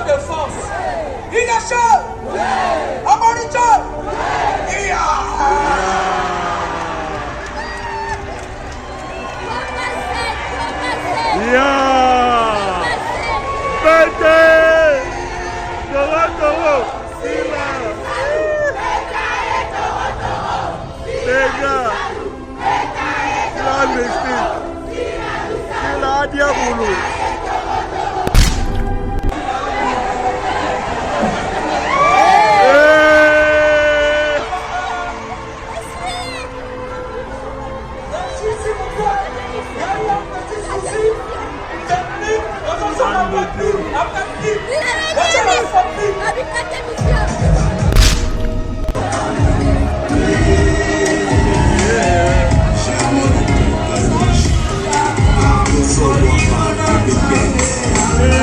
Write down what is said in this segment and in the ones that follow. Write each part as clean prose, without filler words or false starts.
de force. Il est chaud. Amoricho.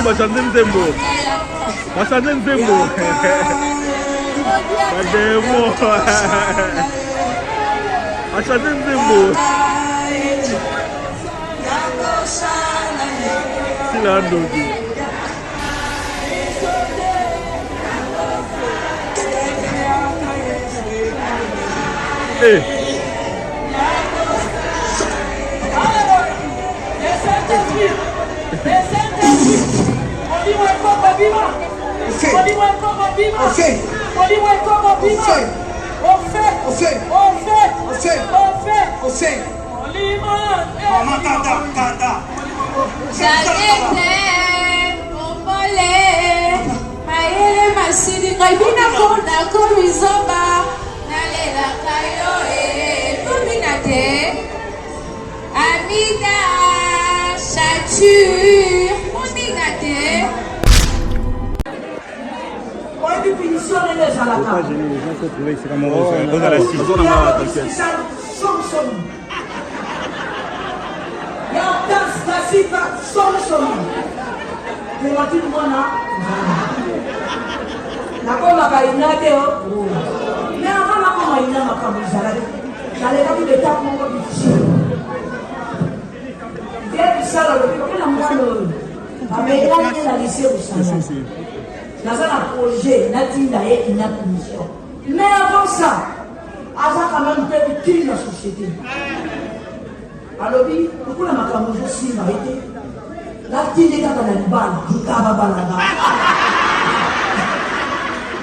Masandin Zembo. Masandin Zembo. Mademo. Masandin Zembo. Silando. Eh. Mais avant ça, Aza quand même perdu la société. Alors, pourquoi la macaron aussi m'a été la tine est dans la balle, il va la balle.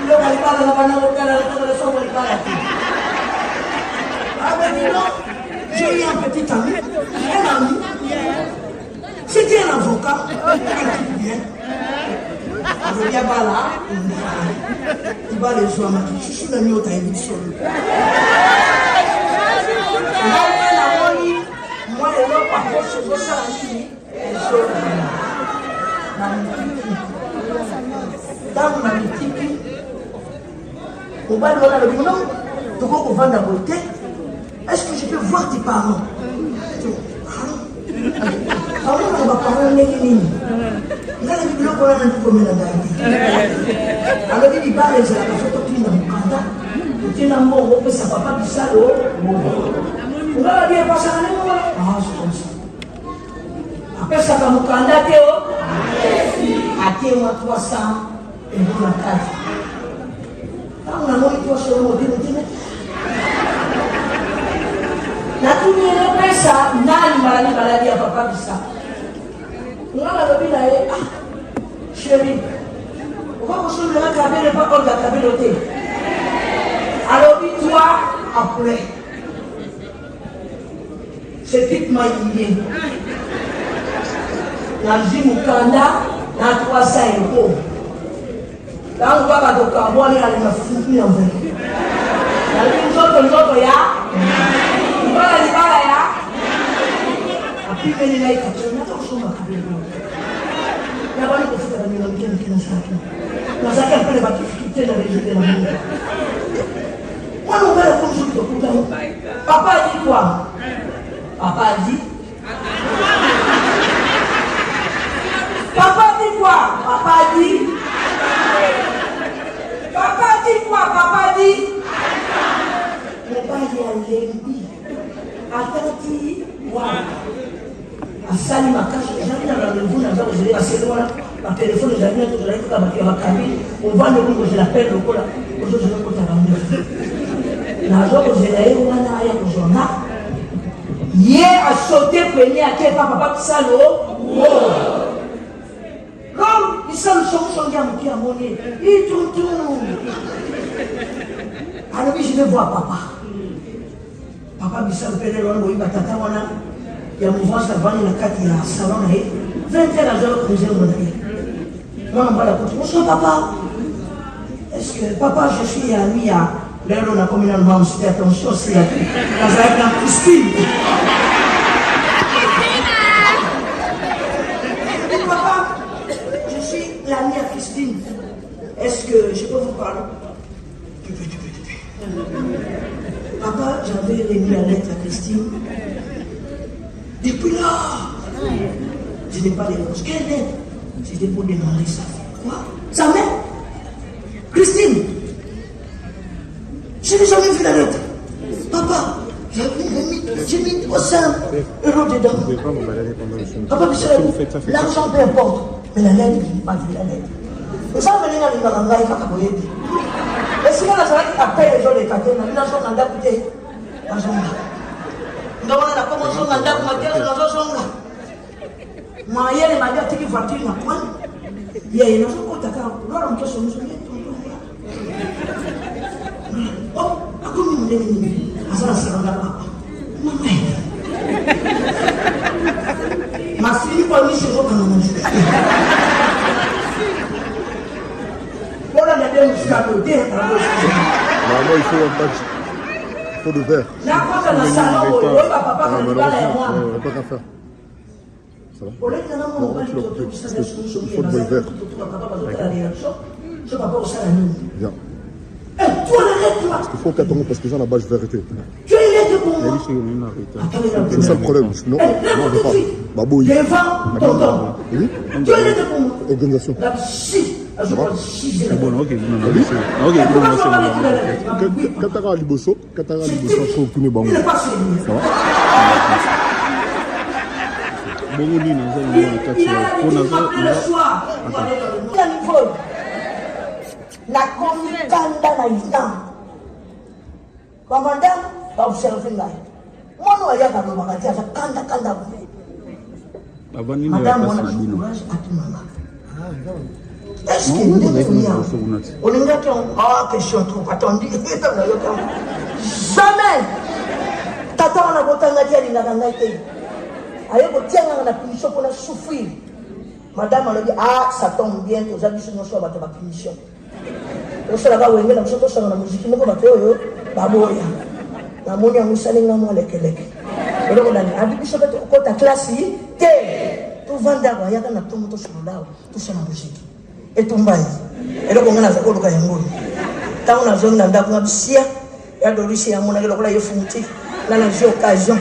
Il va la balle. Ah ben non, j'ai eu un petit ami, un ami. C'était un avocat, bien. Alors, il y a là, il va les jouer à ma je suis l'ami au taille sur lui. Moi, les gens, par contre, je vois ça à lui, dans mon amitié, on va demander à le boulot, donc on va d'abord. Est-ce que je peux voir tes parents? Parents, on va parler de l'équilibre. Il a des bibelots qu'on a un peu comme la dernière. Alors il va les la photo qui n'a pas de mot, on peut sa papa du salaud. On va la dire pas ça. Ah, c'est comme ça. Après ça, quand on a Théo, à Théo à 300 et pour la 4. Quand on a monté 300 euros, on dit la tournée de ça, n'a maladie à papa du ça. On a la lobby là, chérie, on va construire le cabine et pas hors de la cabine. Alors, toi, après, c'est tout ma idée. Dans le Jimukanda, dans 300 euros. Là, on va au carbone, on va aller me foutre en vrai. Dans le autre, il y a. On va aller là. Puis, il y a une attention à la cabine. Il y a pas de profiter de la maison qui est dans sa vie. Dans sa vie, elle peut les battre qui dans les jeux de la maison. Moi, on va le construire de tout temps. Papa dit quoi? Papa dit. Papa dit quoi? Papa dit. Papa dit quoi? Papa dit. Mon père dit à l'ennemi. Attends-tu, voilà. À saluer. ma cache, j'ai un rendez-vous dans le j'ai assez loin, ma téléphone, j'ai un autre, j'ai un cabine, on va le coup, je l'appelle, le coup là, aujourd'hui, je vais côté à la maison. J'ai eu un hier a sauté premier à quel papa Pissalo. Comme ils sont son gamme qui a monnaie, il tourne. Alors oui, je vais voir papa. Papa Pissalo Pélé, il va t'attendre. Il y a un mouvement, ça va dans la carte, il y a un salon. 20 ans à l'heure, je mon ami. Moi, on va la côté. Bonsoir papa. Est-ce que papa, je suis ami à. Là, on a communément cité attention, c'est la Christine. Papa, je suis l'ami à Christine. Est-ce que je peux vous parler? Tu peux. Papa, j'avais remis la lettre à Christine. Depuis là, je n'ai pas de réponse. Quelle lettre? C'était pour demander ça. Quoi? Sa mère? Christine? Je n'ai jamais vu la lettre. Papa, j'ai mis 300 euros dedans. Papa, l'argent peu importe. Mais la lettre, je n'ai pas vu la lettre. Et ça, je n'ai pas vu la lettre. Et si on a appelé les gens de Katé, on a dit qu'on a coûté l'argent. Nous avons commencé à faire l'argent. Moi, hier, il m'a dit que la voiture n'a point. Il y a une autre côté. Alors, on peut se mettre. Oh, aku ni asal asal apa? Mama. Masih ni kau ni siapa kamu ni? Orang ada yang suka dia. Normalement, il faut un badge. Il faut le vert. Nak kau kan salon, oi papa kan dia moi. On peut rien faire. Ça va? Il faut le vert. Je papa au salon. Viens. Toi, arrête-toi! Il faut 4 euros parce que j'ai la badge vérité. Tu es l'aide pour moi! C'est ça le problème. Non, je veux pas. Babouille. Devant tonton. Oui? Tu es l'aide pour moi! Organisation. Je crois 6 Bon, ok, Katara Liboso, il faut tourner Bango. Il n'est pas chez lui. Ça va? Il a l'habitude après le soir. Il a niveau. La commitanda na ina. Commandant, observe là. Moi, nous avons un magasin, kanda. Madame, on a du courage à tout moment. Est-ce que nous devons on est question trop attendue. Jamais. Tata, on a botanga dia ni naganga ite. Ayo botianga na punition pour la souffrir. Madame, on a dit ça tombe bien, tu as dit que nous sommes à la punition. Osala wenge na msoto sana na muziki moko bato oyo baboya na moni yango salinga mo lekeleke eloko nani abibiso beto kota klasi te tuvanda kwa yaka na tomo to solola to sana muziki etumbai eloko ngana za koluka yango tango na zone na ndako ngabisia ya dorisi ya mona eloko la yofunti na na occasion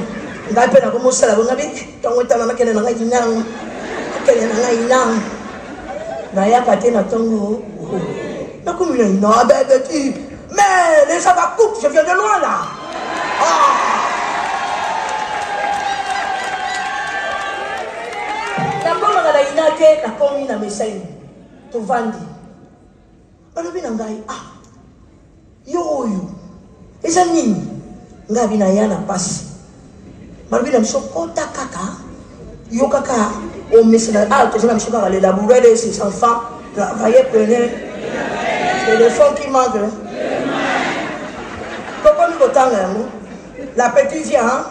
ngape na komo sala bonga bi tango tama makene na ngai nang kele na ngai nang na yaka te na tongo. Non, mais les gens coupent, je viens de loin là. D'abord, on a la inate, la commune à Messaï, tu vandi. On a vu un gars, yo, les amis, ngabi na yana passe. Malgré la mission, kota kaka, yo kaka, au message, tu sais, la mission, elle est labourée de ses enfants, travailler, prenez. C'est le fond qui manque. Pourquoi nous votons là? La petite vient, hein?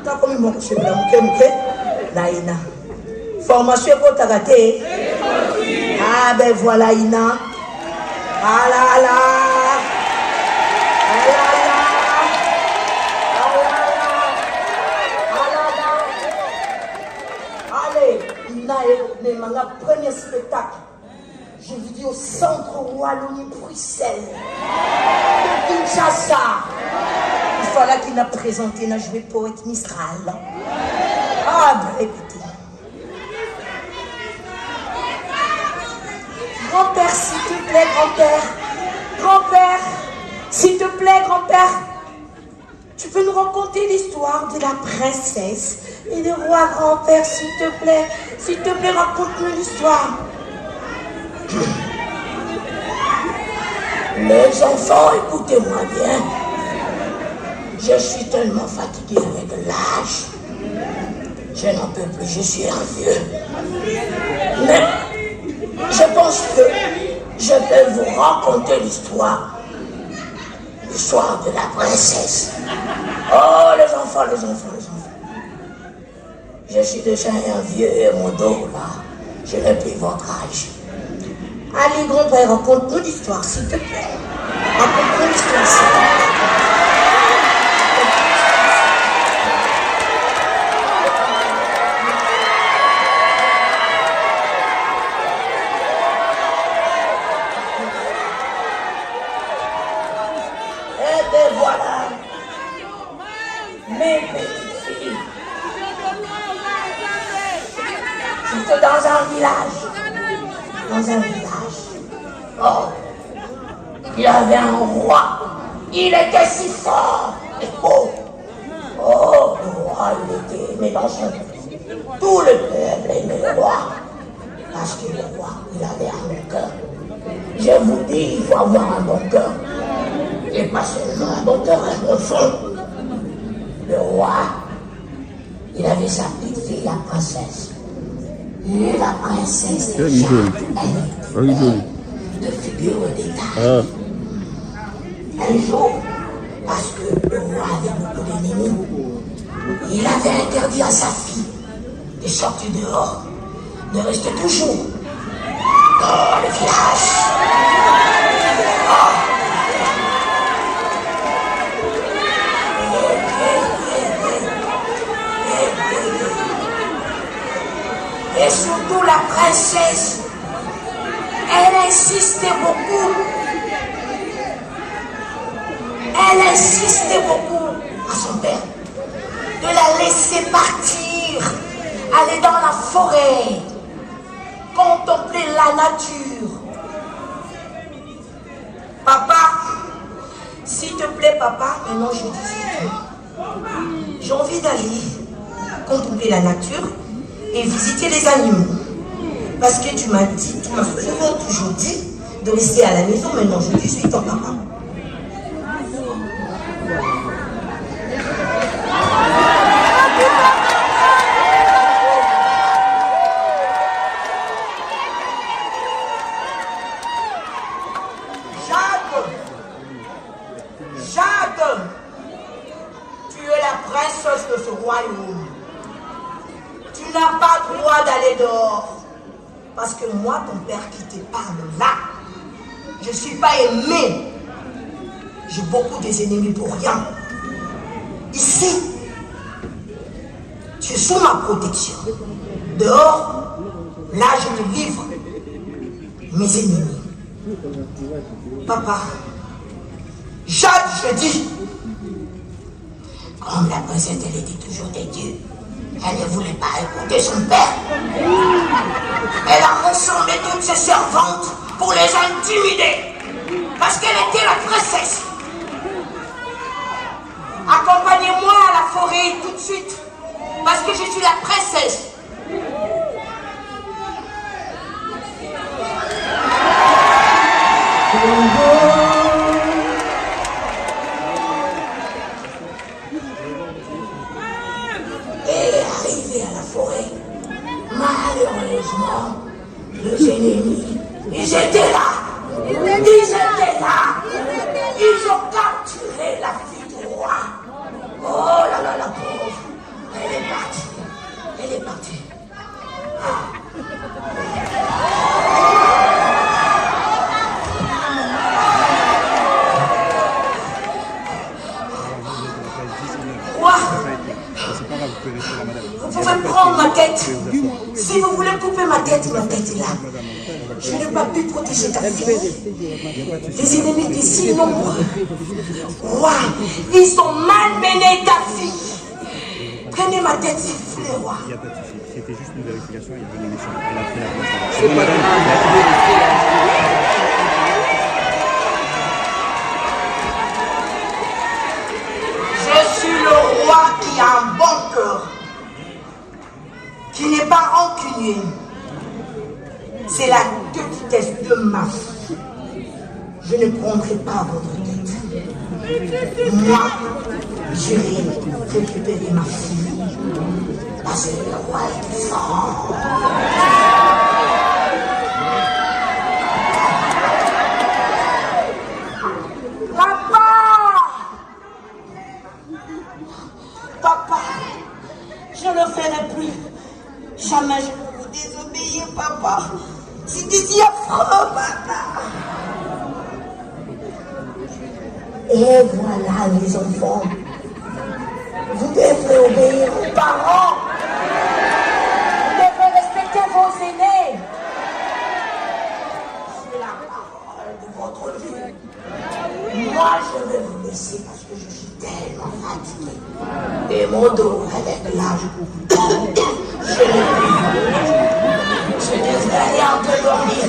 T'as comme mon chef la mouké, Naïna. Formation pour t'arrêter. Ah ben voilà, Ina. Ah là là. Ah là là. Ah là là. Allez, Ina est le premier spectacle. Je vous dis au centre Wallonie-Bruxelles, de Kinshasa. Il fallait qu'il a présenté, il a joué poète Mistral. Ah, ben écoutez. Grand-père, s'il te plaît, grand-père. Grand-père, s'il te plaît, grand-père. Tu peux nous raconter l'histoire de la princesse Et le roi grand-père, s'il te plaît, raconte-nous l'histoire. Mes enfants, écoutez-moi bien. Je suis tellement fatigué avec l'âge. Je n'en peux plus, je suis un vieux. Mais je pense que je peux vous raconter l'histoire. L'histoire de la princesse. Oh, les enfants. Je suis déjà un vieux et mon dos, là, je n'ai plus votre âge. Allez, grand-père, raconte-nous l'histoire, s'il te plaît. Raconte-nous l'histoire, s'il te plaît. Eh bien, voilà. Mes petites filles. J'étais dans un village. Oh, il y avait un roi. Il était si fort et beau. Oh, le roi, il était aimé dans son pays. Tout le peuple aimait le roi. Parce que le roi, il avait un bon cœur. Je vous dis, il faut avoir un bon cœur. Et pas seulement un bon cœur, un bon fond. Le roi, il avait sa petite fille, la princesse. Et la princesse, elle était de figure d'État. Un jour, parce que le roi avait beaucoup d'ennemis, il avait interdit à sa fille de sortir dehors, de rester toujours dans le village. Et surtout la princesse, elle insistait beaucoup. Elle insistait beaucoup à son père de la laisser partir, aller dans la forêt, contempler la nature. Papa, s'il te plaît, papa, maintenant je dis, j'ai envie d'aller contempler la nature et visiter les animaux. Parce que tu m'as souvent toujours dit de rester à la maison. Maintenant, je suis ton papa. Jade, tu es la princesse de ce royaume. Tu n'as pas le droit d'aller dehors. Parce que moi, ton père qui te parle là, je ne suis pas aimé. J'ai beaucoup des ennemis pour rien. Ici, tu es sous ma protection. Dehors, là, je te livre mes ennemis. Papa, Jade, je dis, comme la princesse, elle était toujours têtue. Elle ne voulait pas écouter son père. Elle a rassemblé toutes ses servantes pour les intimider. Parce qu'elle était la princesse. Accompagnez-moi à la forêt tout de suite. Parce que je suis la princesse. Malheureusement, les ennemis, ils étaient là. Ils ont capturé la fille du roi. Oh là là, la pauvre. Elle est partie. Roi, vous pouvez prendre ma tête. Si vous voulez couper ma tête est là. Je n'ai pas pu protéger ta fille. Les ennemis étaient si nombreux. Roi, ils ont malmené ta fille. Prenez ma tête, s'il vous plaît, roi. Il n'y a pas de souci. C'était juste une vérification. Il y avait une émission. Elle a fait la Je suis le roi qui a un bon cœur. Je n'ai pas rancunier. C'est la petitesse de ma fille. Je ne prendrai pas votre tête. Moi, j'irai récupérer ma fille. Parce que le roi est fort. Papa, je ne le ferai plus. Jamais je ne vous désobéir, papa. C'était si affreux, papa. Et voilà, les enfants. Vous devrez obéir aux parents. Vous devrez respecter vos aînés. C'est la parole de votre Dieu. Moi, je vais vous laisser parce que je suis tellement fatigué. Et mon dos, avec l'âge, je devrais aller un peu dormir.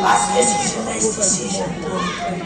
Parce que si je reste ici, je ne pourrai plus.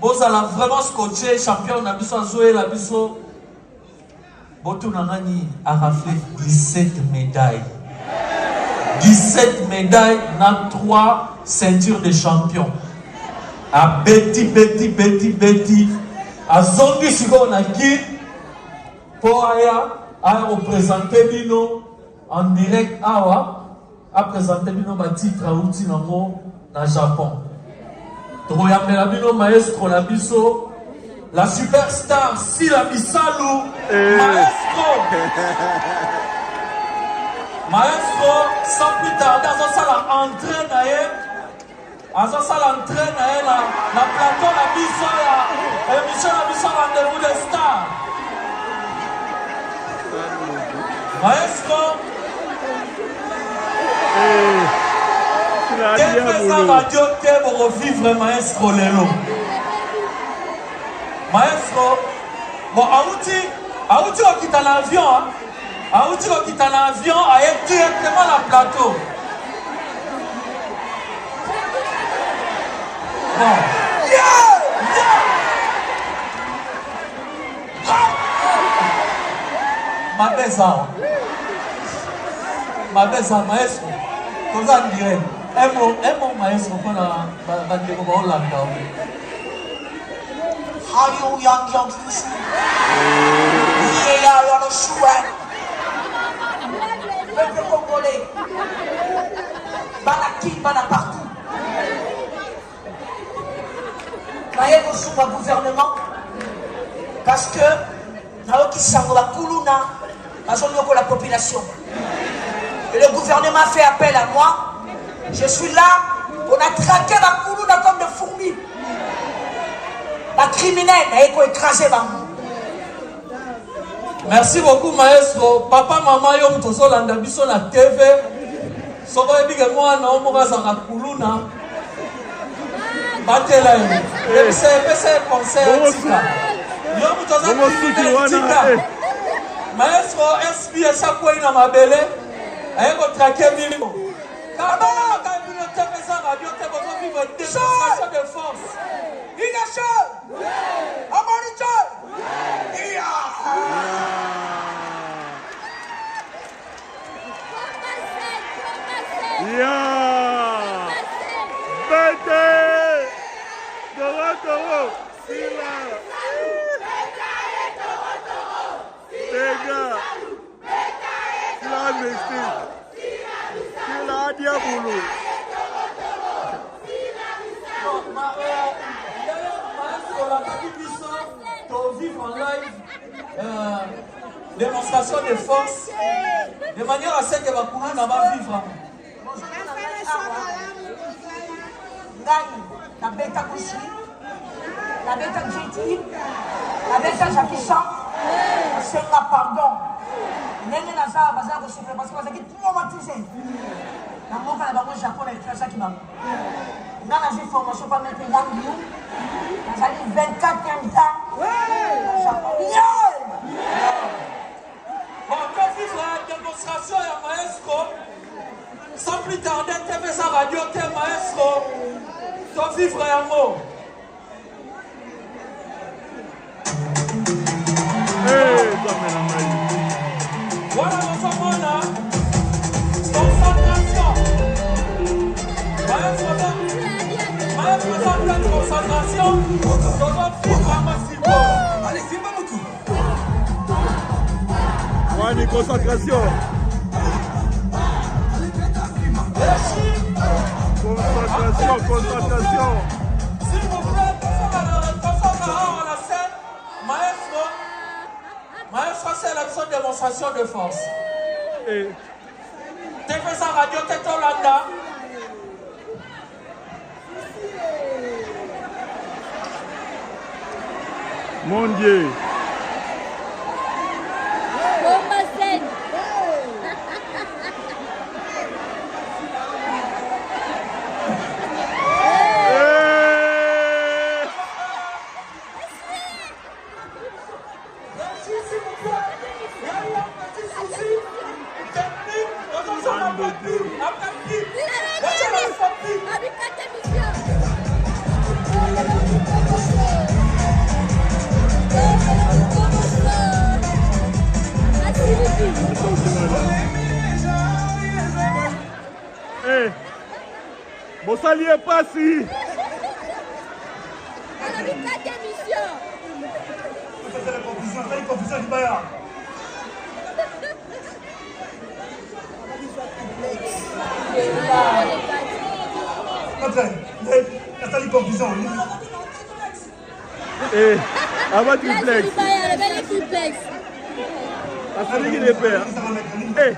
bozala vraiment scotché, champion na biso azoué la biso. Botou Nangani a raflé 17 médailles. 17 médailles dans 3 ceintures de champion. A Betty. A Zongi Sigo Naki. Pour a représenté Bino en direct Awa. A présenté Bino ma titre à outil dans Japon. Troyamela Bino maestro la biso. La superstar Sila Bisalou, Maestro, sans plus tarder, à ça l'entraîne, la plateau, la biso, l'émission, la biso, rendez-vous des stars. Maestro, TFSA Radio T pour revivre Maestro Lelo. Maestro, bon, Aouti qui est en avion, Aouti qui est en avion, a directement la plateau. Bon. Ma besa, maestro, comme ça on dirait, un mot maestro, qu'on a Hollande. How you young Yusu? Yeah, on the shoe. Peuple congolais. Banaki, bana partout. Naye sous le gouvernement. Parce que, dans qui s'en va Koulouna, dans la population. Et le gouvernement fait appel à moi. Je suis là. On a traqué la Koulouna comme des fourmis. La criminelle a écrasé. Merci beaucoup, maestro. Papa, maman, yo mtoso landa biso na TV. Soko ebike mwana omoka zanga kuluna. Batela yo. Epese concert tika. Yo mtoso criminelle tika. Maestro SPS akwe na mabele. Ayeko traquer mimo. Kabala kabino TV za radio te bozo vivre démonstration de force. Vivre en live démonstration de force de manière à ce que va courir va vivre. La bête à Bouchi, la bête à Jetty, la bête à Jackie-Chan, c'est la pardon. Nene Nazar, Bazar, parce que vous avez tout traumatisé. La mort à la banque Japon avec ça qui m'a. Dans la formation, pas mettre une langue, dans les 24 ans, bon, quand vivre la démonstration à maestro, sans plus tarder, TFSA Radio, maestro, quand vivre un mot. Voilà mon famona. Concentration. Maestro, ça pleine concentration. Dodo vivre un maximum. Allez, c'est pas beaucoup. Une concentration. Concentration. S'il vous plaît, concentrez à la scène. Maestro, c'est la seule démonstration de force. TFSA Radio Tetolanda. Mon Dieu. Eh, bon salier pas si. C'est la confusion du Bayard. C'est la confusion. Eh, avant triplex. La famille qui est père. Eh.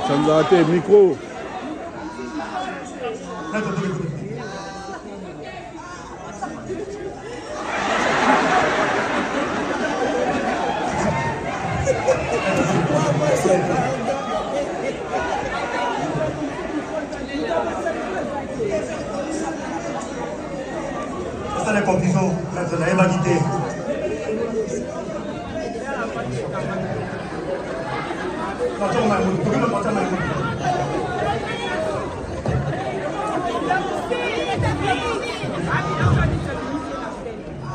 Sanzarate, micro. C'est la confusion, la évadité.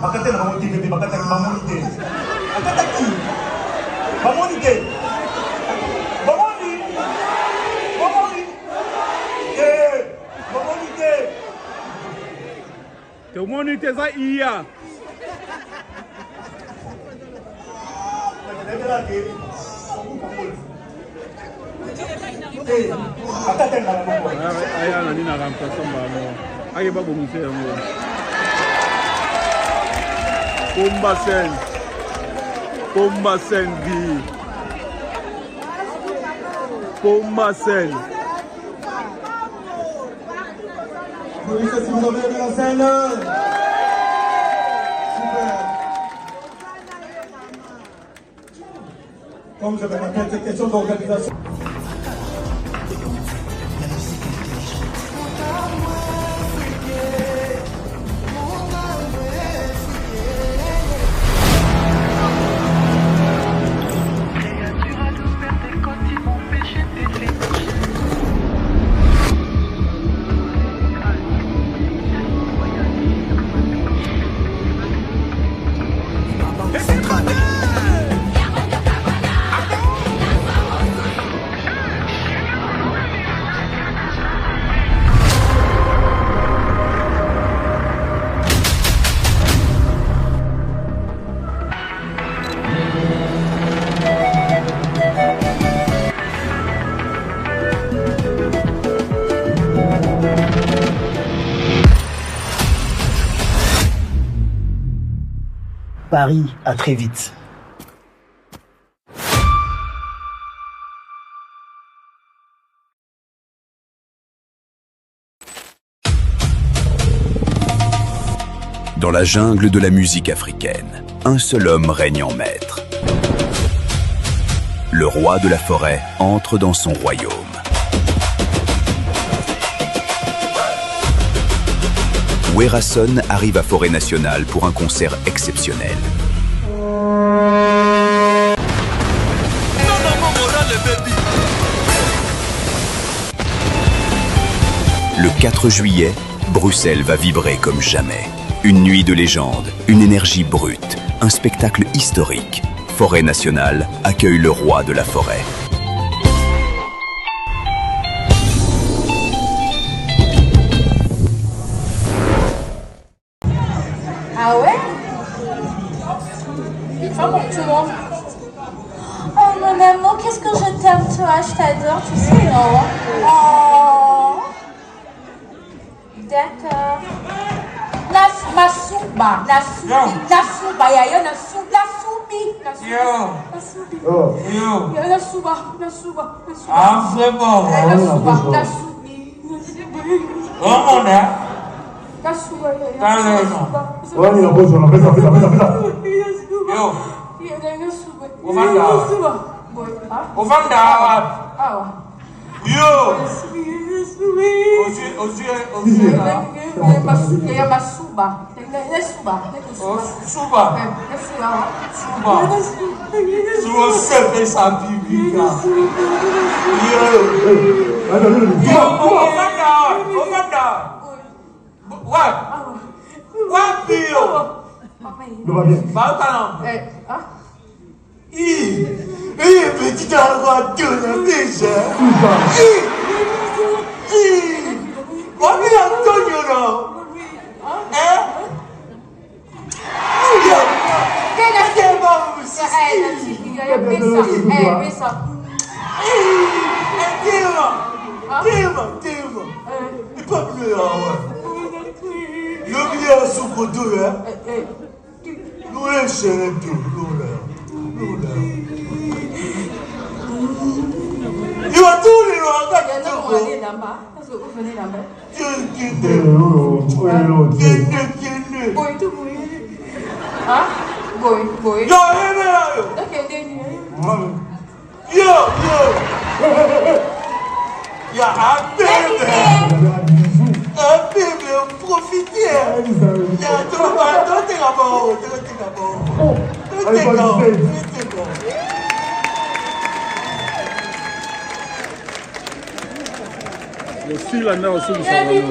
Bakate na bamonite bebe, bakate na bamonite. Bakate ki? Bamonite. Bamoni. Bamoni. Eh, bamonite. Te monite za iya. Aya na nina rampa samba mo. Aye ba bomise mo. Pomba Sen di. Pomba Sen. Oui, c'est si vous avez mis la scène. Super. Comme je vais répéter cette question d'organisation. Paris, à très vite. Dans la jungle de la musique africaine, un seul homme règne en maître. Le roi de la forêt entre dans son royaume. Werason arrive à Forêt Nationale pour un concert exceptionnel. Le 4 juillet, Bruxelles va vibrer comme jamais. Une nuit de légende, une énergie brute, un spectacle historique. Forêt Nationale accueille le roi de la forêt. Ah ouais? Enfin bon, tout le monde. Oh mon amour, qu'est-ce que je t'aime toi, je t'adore, tu sais, non? Oh. D'accord. Nasuba, yayo, Nasubi. Yo. Nasuba. Ah, c'est bon. Nasubi. Oh, mon Ouais, il a beau, on a fait ça. Yo. Ovanda. Yo. Petit arbre de la déjà. Antonio, non? Hein? Il pas plus là, ouais. Le billet sous côté, hein? Nous les chéris, nous là. Il va tout les lois, Le style là aussi, vous savez.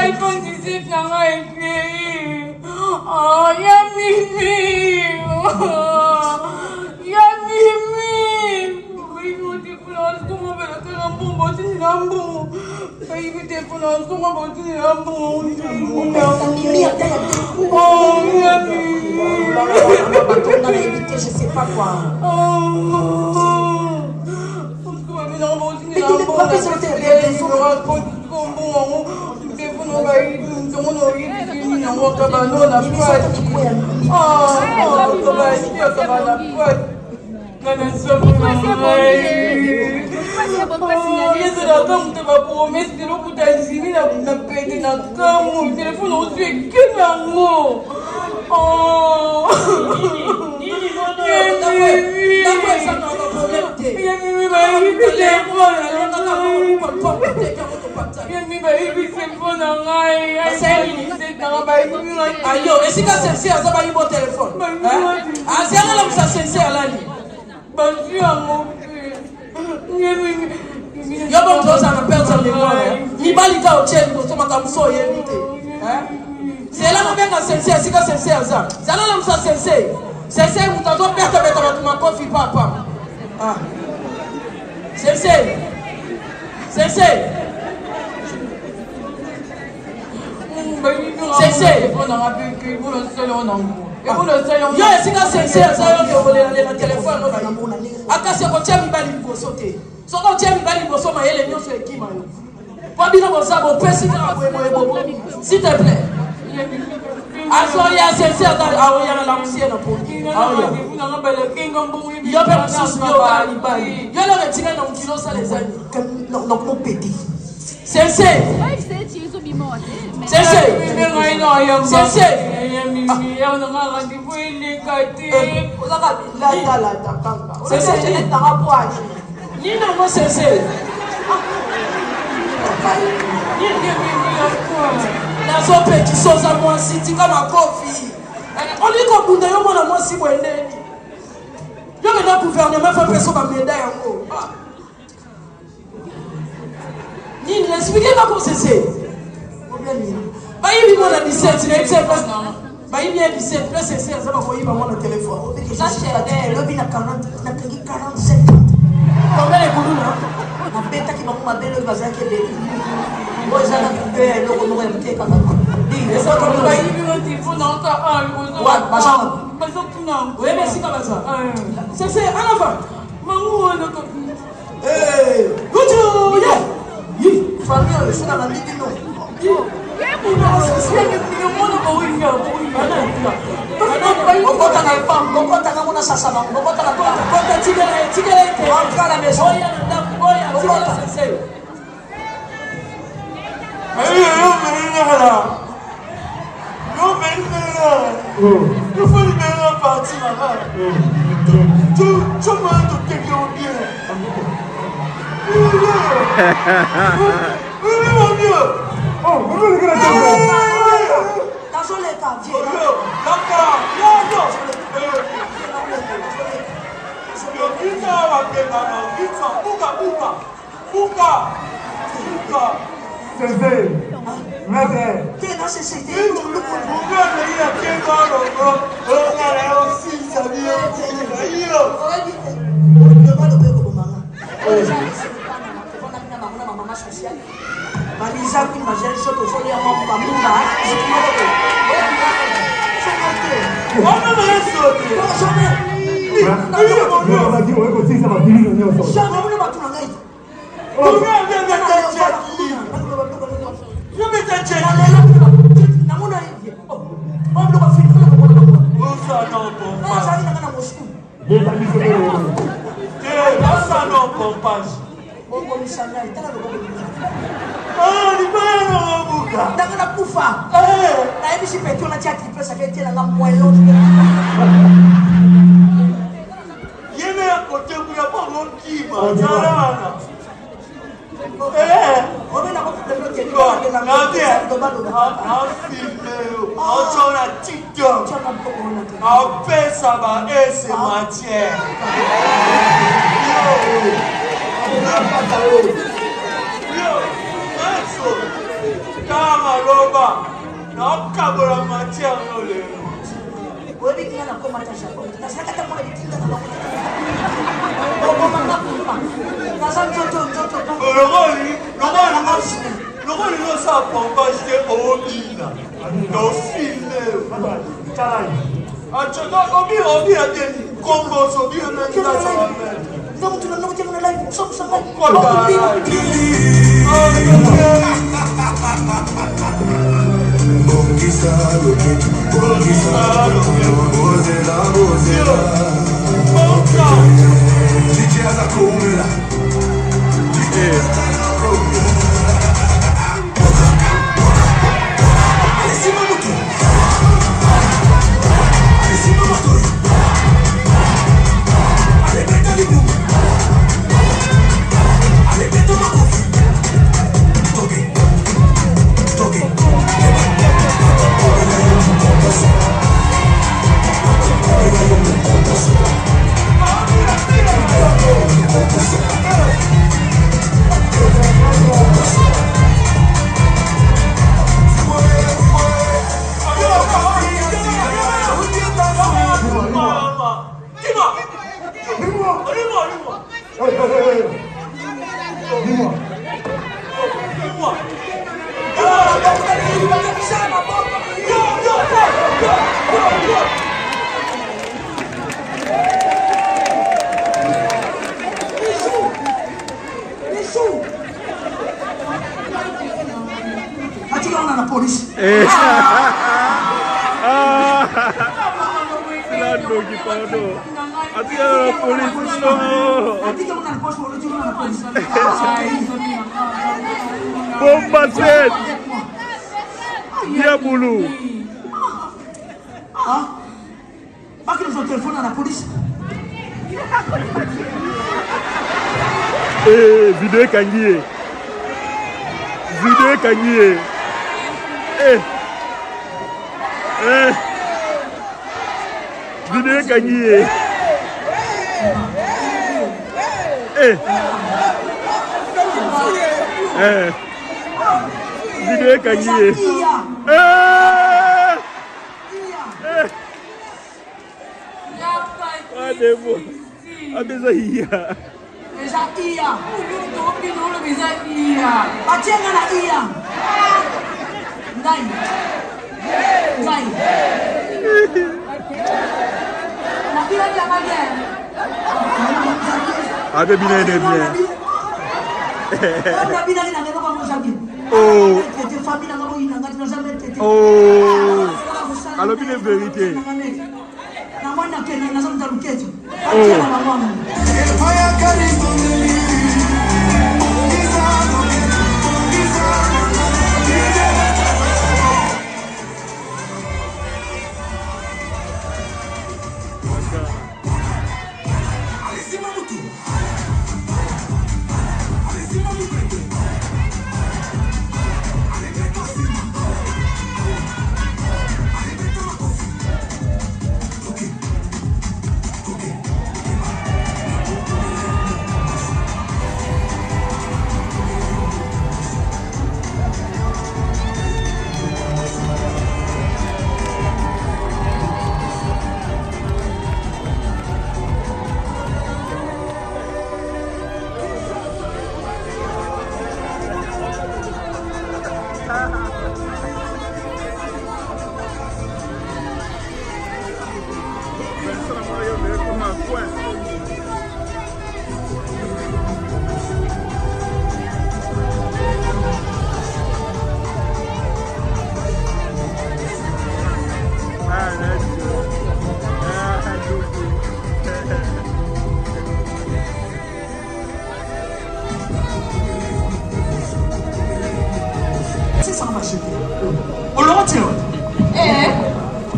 iPhone 18 n'a écrit. Oh, y'a Mimi. Y'a Mimi. Oui, mon téléphone, comment on va le faire un bon bâti, un bon. Oui, mon téléphone, comment on va le faire un bon. Oh, y'a Mimi. On a évité, je sais pas quoi. Ayo, est-ce que c'est ça va y mon téléphone? Ah, c'est là où ça c'est à la ligne. Yo bon toi ça me perd sur les mots. Ni balika au tchèque pour ma kamuso yemite. C'est là où bien que c'est c'est que c'est ça. Ça là où ça c'est. C'est où t'as perdre avec ma coffee papa. Ah. C'est c'est. Yo esika sensei aza yo kobolela na telefone no bayimona akasi kotia mibali liboso te soko kotia mibali liboso mayele nyonso ekima yo po bino boza bopesi kaka boyeboyebo s'il te plaît azoya sensei aza aoyana lamusie na pongi yo mpe mosusu yo kala libali yo lelo etika na mokili osala ezani nokopeti sensei nazopekisa mwasi tika makofi olikobunda yo mwana mwasi bwendeni yo mena gouvernement fa peso bameda yango nini expliquez moi comment c'est bayibi mwana 17 na 17 bayibi ya 17 plus c'est ça va koyiba mwana téléphone Ça c'est le bin à 40 na 47 combien les boulous là na beta ki mamu mabelo bazaki de moi ça na pe le ko mo mte kaka et ça comme bayibi mon téléphone encore ouais oui mais si comme ça c'est en avant maman no ko eh gojo yeah famille je suis dans la ligue non Vidéo Kangié. Vidéo Kangié. Vidéo Kangié. Vidéo Kangié. Oh. têté famille n'a jamais têté. Oh. Alors qu'il est vérité.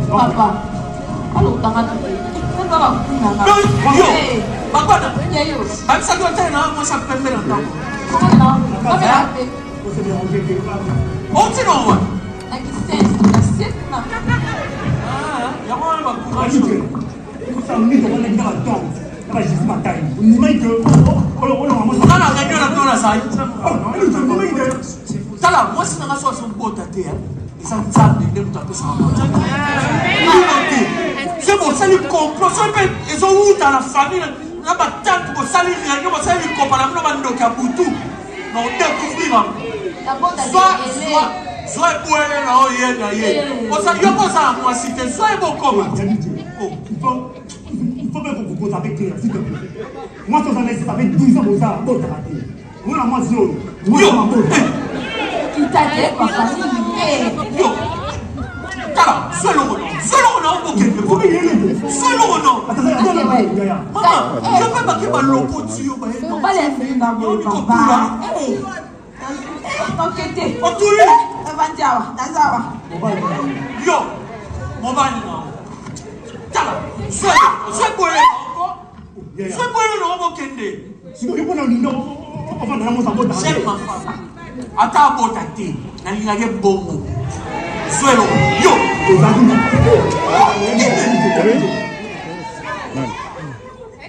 Papa, alors t'as raté. Yo, Bakwana. Même ça doit être là, moi ça peut me l'entendre. Oh, c'est non, ouais. Moi, si on a soit son beau tâté, c'est bon, ça lui comprend. Ils ont où dans la famille, là, ma tante, pour salir rien, ça lui comprend. La maman de Kabutu, non, découvrir. Soit pour elle, là, il y a. Ça y a pas ça à moi, si t'es soit bon comme. Il faut que vous vous avec s'il te plaît. Moi, ça fait 12 ans que ça a beau raté. Moi, moi, yo. Tu t'as dit, papa. Yo. Kala, seul au nom, ok. Seul au nom. Maman, je vais marquer ma logo dessus. On va les faire d'abord, papa. T'inquiète. On tout lui. Yo, mon va non. Kala, seul pour le nom, Kende. Si vous voulez, on va dans la maison. J'aime ma femme. Attends, bon, t'as il y a des bons mots. Soyez yo!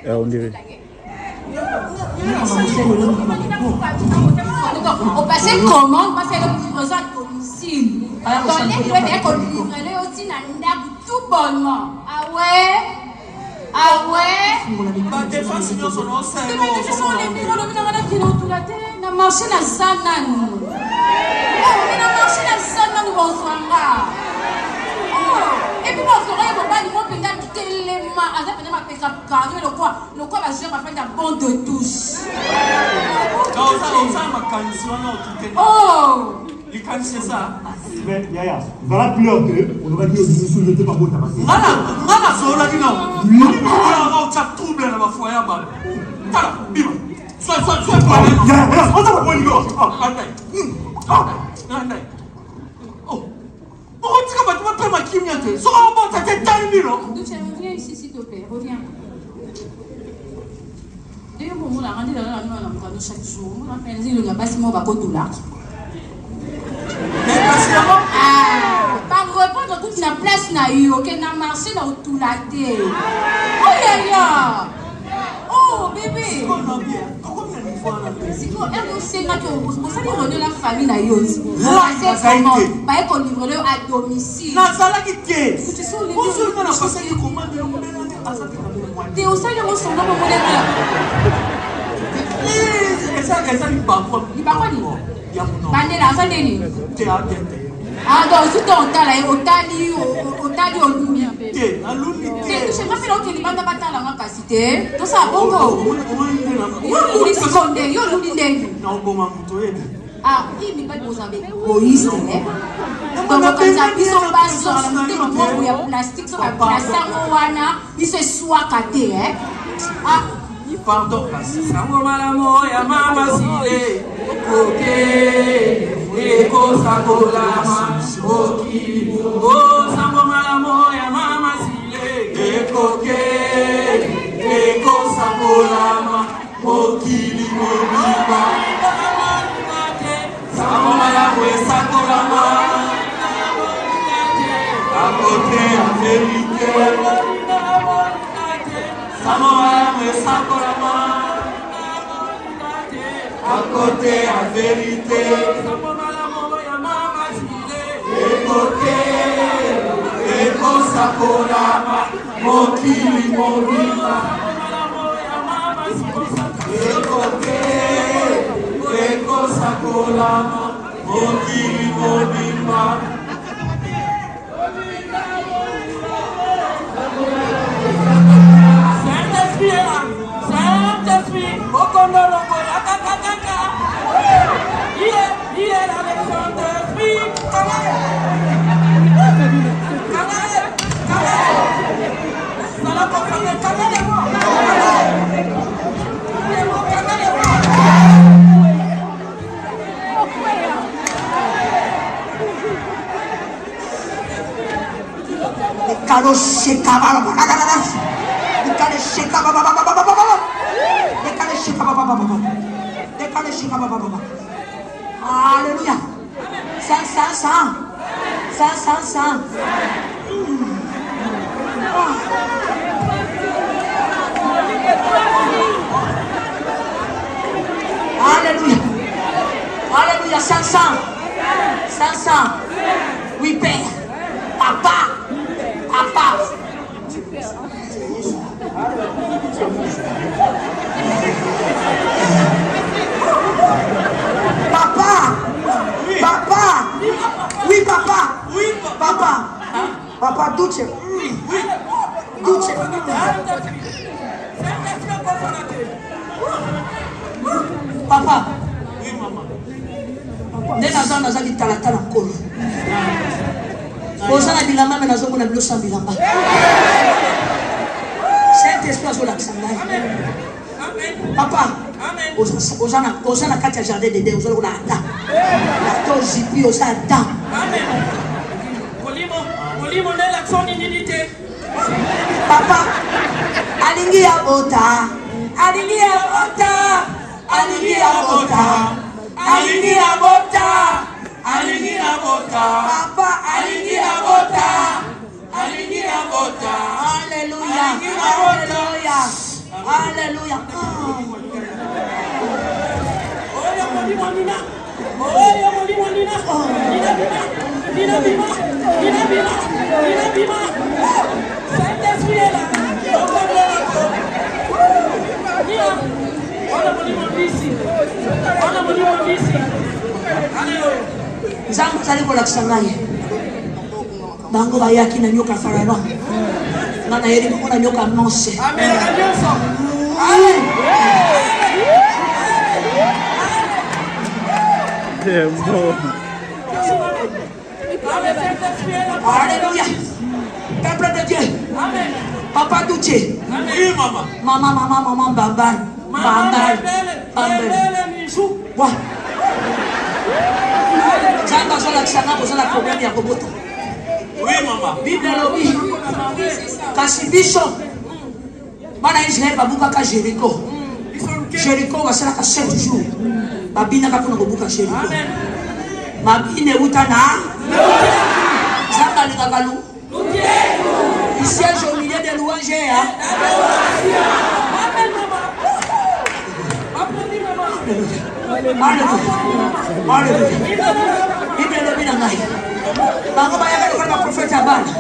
On dirait. On passait commande, parce que le livraison à domicile. Dans les clés, on livrait aussi dans tout bonnement. Ah ouais? Ma défense, nous sommes en scène. Na marché na zananu. Na marché na zananu bonsoanga. Et puis bonsoanga il faut pas dire qu'on peut pas tellement avec peut-être ma pesa carré le quoi va jouer ma fin de bande de touche. Non ça ma canison là qui oh. Les cannes c'est ça. Mais Yaya, voilà plusieurs que on va dire je n'étais pas bon tabac. Nana zola dit non. On a ça trouble là ma foi ya ba. Tala, bima. Sois on oh, tu vas pas ma kimia. So on va t'attendre non. Reviens ici s'il te plaît, reviens. D'ailleurs pour moi la rendre dans la chaque jour. On a fait le bâtiment va $1. Par répondre toute la place na eu, OK, na marché na tout la terre. Oh ya. Oh bébé. C'est quoi RDC là que vous savez rendre la famille na yo aussi. C'est comment pas qu'on livre le à domicile. Na sala qui tie. Tu sais les bonjour na passé qui commande le T'es au sein de mon son nom mon modèle. Ça il pas quoi. Il pas quoi dit. Bandela ça deni. T'es à tête. Ah donc si ton tala otali olumi. T'es na lumi. C'est je sais pas faire que libanda batala nga kasite. To sa bongo. Yo luli seconde, yo luli ndeni. Na oboma muto yebi. Ah, il n'est pas vous avez égoïste, hein? Donc, quand ça puisse en bas, sur la montée, on voit qu'il y a plastique, sur la plastique, il se soit caté, hein? Ah, pardon, Sango malamo ya mama sile, ok, eko sakolama, oki, oh Sango malamo ya mama sile, eko ke, eko sakolama, oki limoniba, Sango malamo ya sakolama, à côté à vérité. À côté à vérité. Eko sakolama, mokili mobima. Eko sakolama, mokili mobima. Saint-Esprit, Okondoloko, Akakakaka. Il est avec Saint-Esprit. Alléluia. Ça. Alléluia. Alléluia. 500. Oui, Père. Papa. Oui, papa. Papa, Duce. Papa. Oui, maman. Naza litala nkolo. Ozala bilamba me nazomona bilosa bilamba. Saint-Esprit azolakisa ngai. Papa. Ozana kati ya jardin de Dieu, ozala ata. Ata ozipi oza ata. Molimo ne l'action d'unité. Papa, alingi ya bota. Papa, alingi ya bota. Alléluia. Nzambe azali kolakisa ngai bango bayaki na nyoka farano nga nayeli bango na nyoka nonse. Alléluia. Peuple de Dieu. Papa Duce. Oui, maman. Maman Bambal. Wa. Nzambe azolakisa nga kozala problème ya kobota. Oui, maman. Bible elobi kasi biso bana Israel babukaka Jericho basalaka 7 jours babinaka mpona kobuka Jericho. Mabine euta na Nzambe alingaka lu. Il siège au milieu des louanges. Alléluia. Bible elobi na ngai bango bayaka lokola baprofete ya bana.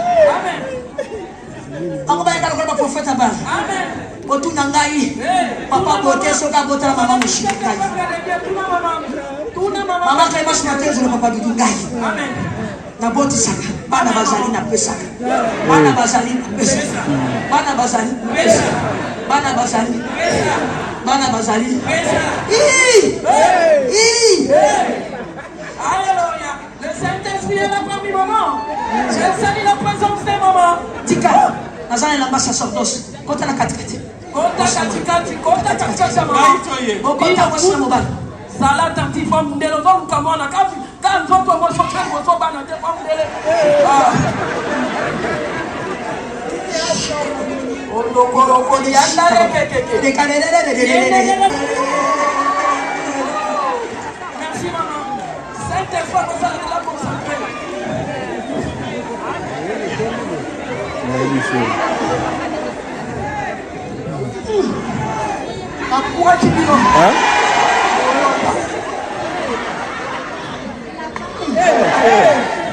Bango bayaka lokola baprofete ya bana. Otuna ngai papa bote soki abotala mama moshika ngai. Mama kayeba sima te ezolo papa dudu ngai. Nabotisaka bana bazali napesaka. Bana bazali. prié la famille maman. J'ai sali la présence des mamans. Tika, nazana lamba sacerdoce. Kota na katikati. Kota katikati, kota katikati ya mama. Kota wasi na mobali. Sala tanti femme ndelo zo lukamwana kafi. Kan zoto mo shokani mo so bana te femme ndele. Ondokoro ni andare keke. Merci maman. Cette fois nous allons la concentrer. Pourquoi tu dis non?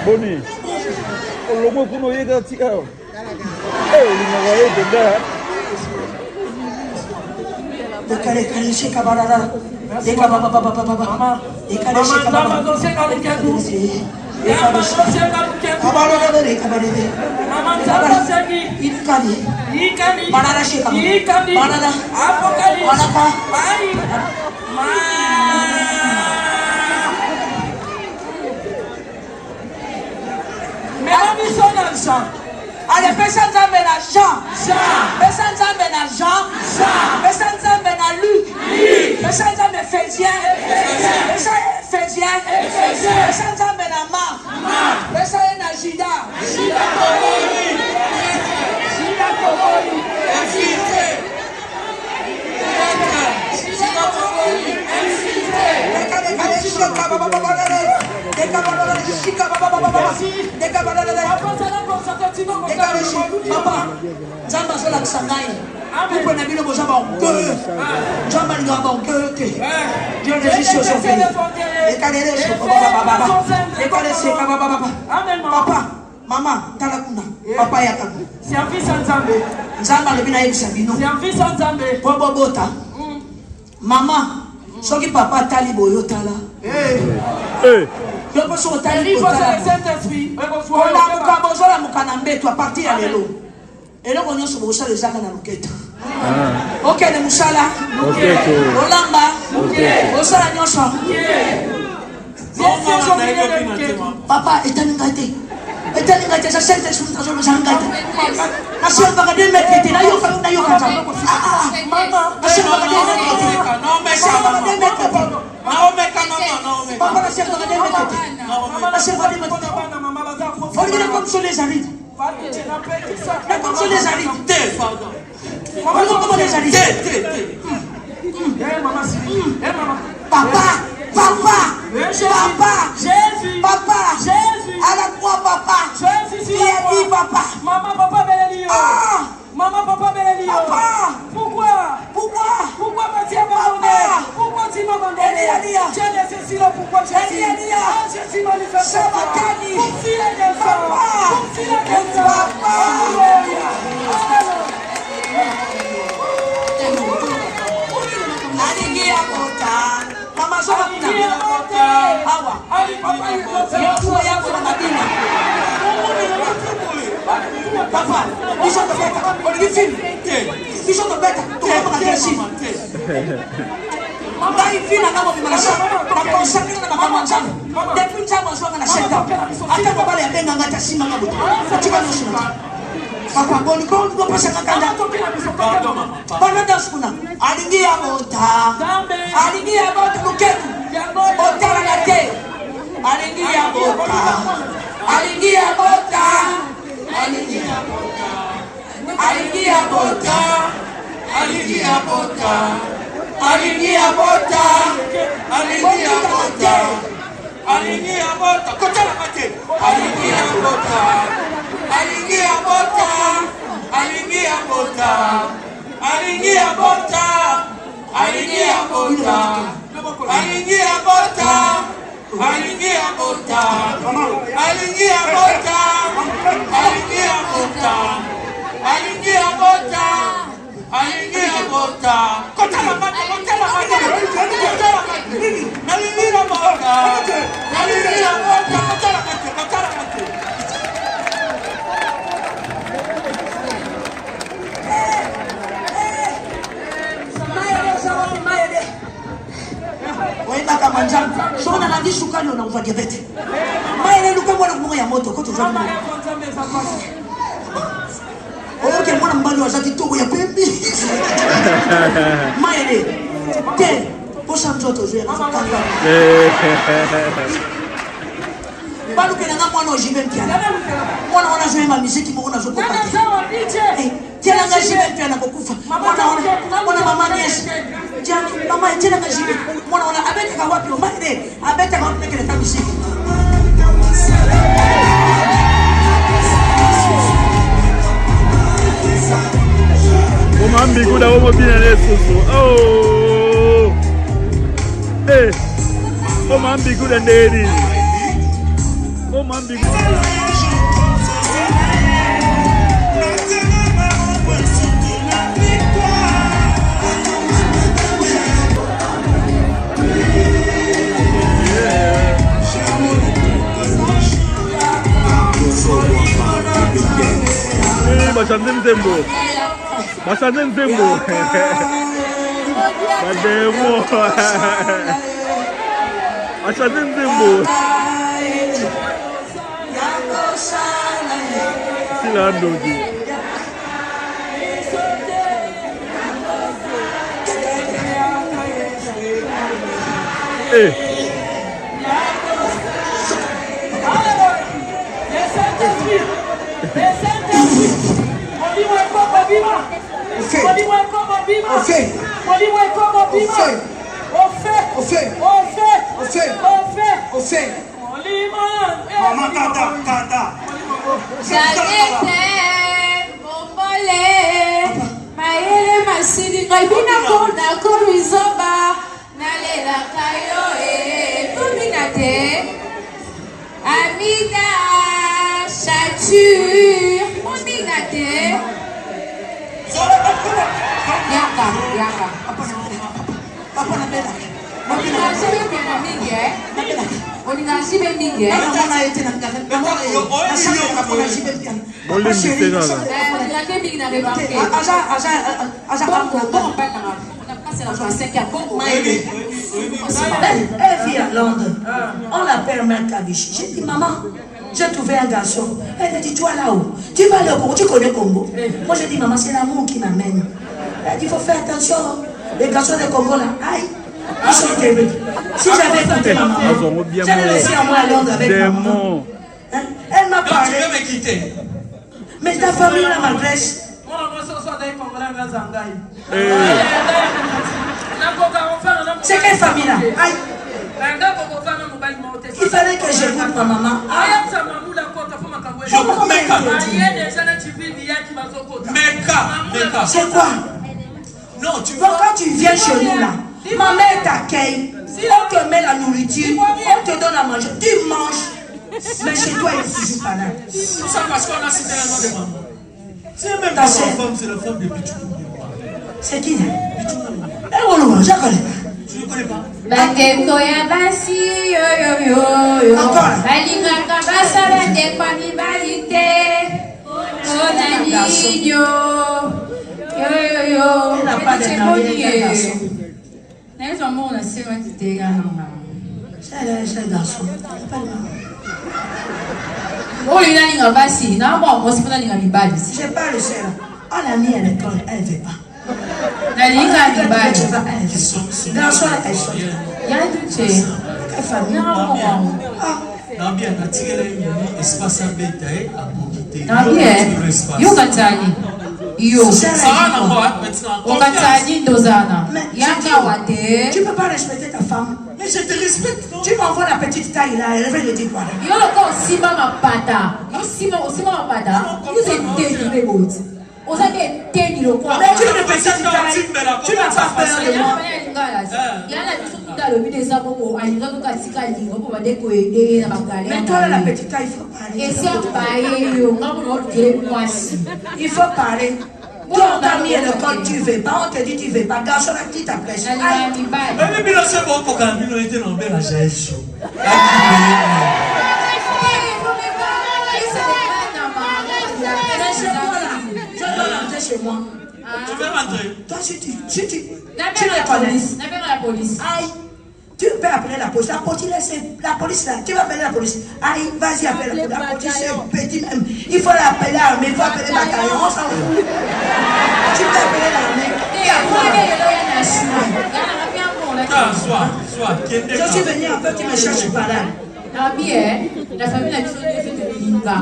Boni. Le mot pour nous y est tika. Il m'a envoyé dedans. Dekale shika barara. Deka baba. Dekale shika baba. Maman dossier dans le cœur. Maman dossier dans le cœur. Maman dossier qui Ikani. Barara shika. Ikani. Barara. Apocalypse. Baraka. Mesdames, ils sont dans le champ. Allez, personne n'amène à Jean. Personne n'amène à Jean. Personne n'amène à Luc. Personne n'amène Fédien. Personne n'amène à Marc. Personne n'amène à Judas. Papa, Jamba sola Sangai. Vous prenez bien le beau jambon. Jamba n'y a pas que. Dieu résiste aux enfants. Et calez papa, maman, Talakuna, papa Yakaku. C'est un fils en Zambé. Zamba le bina Sabino. C'est un fils en Zambé. Bobota. Maman, soki papa talibo yotala. Il faut le Saint-Esprit. On a mukana mbetu à partir à l'élo. Et là, on y a ce moussa les amènes à l'enquête. Ok, les moussala. Olamba. Osala nyonso. Papa, etaningate. Etaningate, ça c'est ce que nous avons engagé. La seule bagade mette, na yoka. Maman, la seule bagade mette. Papa, la seule bagade mette. La seule bagade mette. On dirait comme sur les arides. Comme sur les arides. Maman, comment les arides? Papa. Jésus. Papa. Jésus. À la croix, papa. Jésus, il a dit papa. Maman, papa, Bélélio. Maman, papa, Bélélio. Papa. Pourquoi tu m'as abandonné? Pourquoi tu m'as abandonné? J'ai nécessité pourquoi tu as dit. Jésus manifeste. Poursuis les enfants. Poursuis les enfants. Alléluia. Mama soka kuna. Awa. Papa, ils sont de bête. On dit film. Ils sont de bête. Tout le monde a dit film. Maman, il filme la maman la chambre. La consacrée dans la maman chambre. Depuis une chambre, on se voit dans la chaîne. Attends, papa, il y a bien un gars qui a six mamans. Tu vas nous suivre. Papa, bon, nous pouvons passer à Kanda. Pendant dans ce qu'on a. Alingi à Mota. Alingi à Mota, Luketu. Mota la Nate. Alingi à Mota. Alingi à Mota. Alingi à Mota. Alingi à Mota. Alingi à Mota. Alingi à Mota. Alingi à Mota. Alingi à Mota. Kota la Nate. Alingi à Mota. Alingi à Mota. Alingi à Mota. Alingi à Mota. Alingi à Mota. Alingi à Mota. Alingi à Mota. Alingi à Mota. Alingi à Mota. Alingi à Mota. Alingi à Mota. Kota la Mata, kota la Mata. Alingi à Mota. Alingi à Mota. Kota la Mata, kota la Mata. Oenda kama njama. Sio na nandi sukari unamva diabetes. Maïle, nous comme on a moto, quand tu joues. Ok, moi, je suis dit, il y a pas Maïle, tiens, pour changer autre joueur. Pas nous que nous avons joué même piano. Moi, on a joué ma musique, on a joué au paquet. Tiens, on a joué même piano pour Koufa. On a maman nièce. Tiens, maman, tiens, on a joué. Moi, on a avec la voix, puis on m'a aidé. Avec la voix, que la musique. Comment ambigu da womo bien les soso. Oh. Eh. Comment ambigu da nderi. Comment ambigu. Bachande Nzembo. Bachande Nzembo. Bademo. Bachande Nzembo. Silando di. Eh. Amida, Chature, Mominate. Yaka. On l'appelle Merkabiche. J'ai dit, maman, j'ai trouvé un garçon. Elle me dit, toi là-haut, tu vas aller au Congo, tu connais le Congo. Moi j'ai dit, maman, c'est l'amour qui m'amène. Elle dit, il faut faire attention. Les garçons du Congo là, aïe, ils sont terribles. Si j'avais écouté ma maman, j'allais laisser à moi à Londres avec maman. Elle m'a parlé. Tu veux me quitter? Mais ta famille là m'adresse. C'est quelle famille là? Aïe. Il fallait que j'écoute ma maman. C'est quoi? Non, tu vois. Quand tu viens chez nous là, ma mère t'accueille, on te met la nourriture, on te donne à manger, tu manges. Mais chez toi, il est toujours pas là. Tout ça parce qu'on a cité le nom de maman. C'est même pas sa femme, c'est la femme de Pichou. C'est qui? Pichou. Eh, on le voit, je connais pas. Tu ne connais pas? Bandeko ya basi yo yo yo yo. Balingaka basa bandeko mibalite. Onanino. Yo yo yo. Elle n'a pas de nom, il est un garçon. C'est un garçon. Oh, il a une basi. Non, moi, c'est pas une amibali. J'ai pas le seul. On l'a mis à l'école, elle ne veut pas. La ligne amibali. Garçon, elle sort. Il y a tout ça. Quelle famille? Non, bien, tu as tiré l'espace à bêta à profiter. Non, bien. Yo, Katsani. Yo. Katsani, Dozana. Tu peux pas respecter ta femme. Mais je te respecte. Tu m'envoies la petite taille là, elle va le dire quoi? Yo, le corps, si maman pata. Yo, si maman pata. Yo, c'est des bouts. On sait que t'es ni le quoi. Mais tu ne peux pas dire tu n'as pas peur de moi. Il y a la question dans le but des amours. Il y a une mais toi la petite taille, il faut parler. Et si on parle, il faut parler. Toi, on t'a mis à l'école, tu ne veux pas, on te dit tu ne veux pas. Garçon, la petite après. Mais c'est bon pour Camille, était nommé la GSO. Chez moi. Tu veux rentrer? Toi, si tu n'appelle la police. N'appelle la police. Aïe. Tu peux appeler la police. La police là, tu vas appeler la police. Allez, vas-y, appelle la police. C'est petit même. Il faut l'appeler l'armée, il faut appeler la bataillon. On s'en fout. Tu peux appeler l'armée. Je suis venu un peu, tu me cherches par là. La famille n'a pas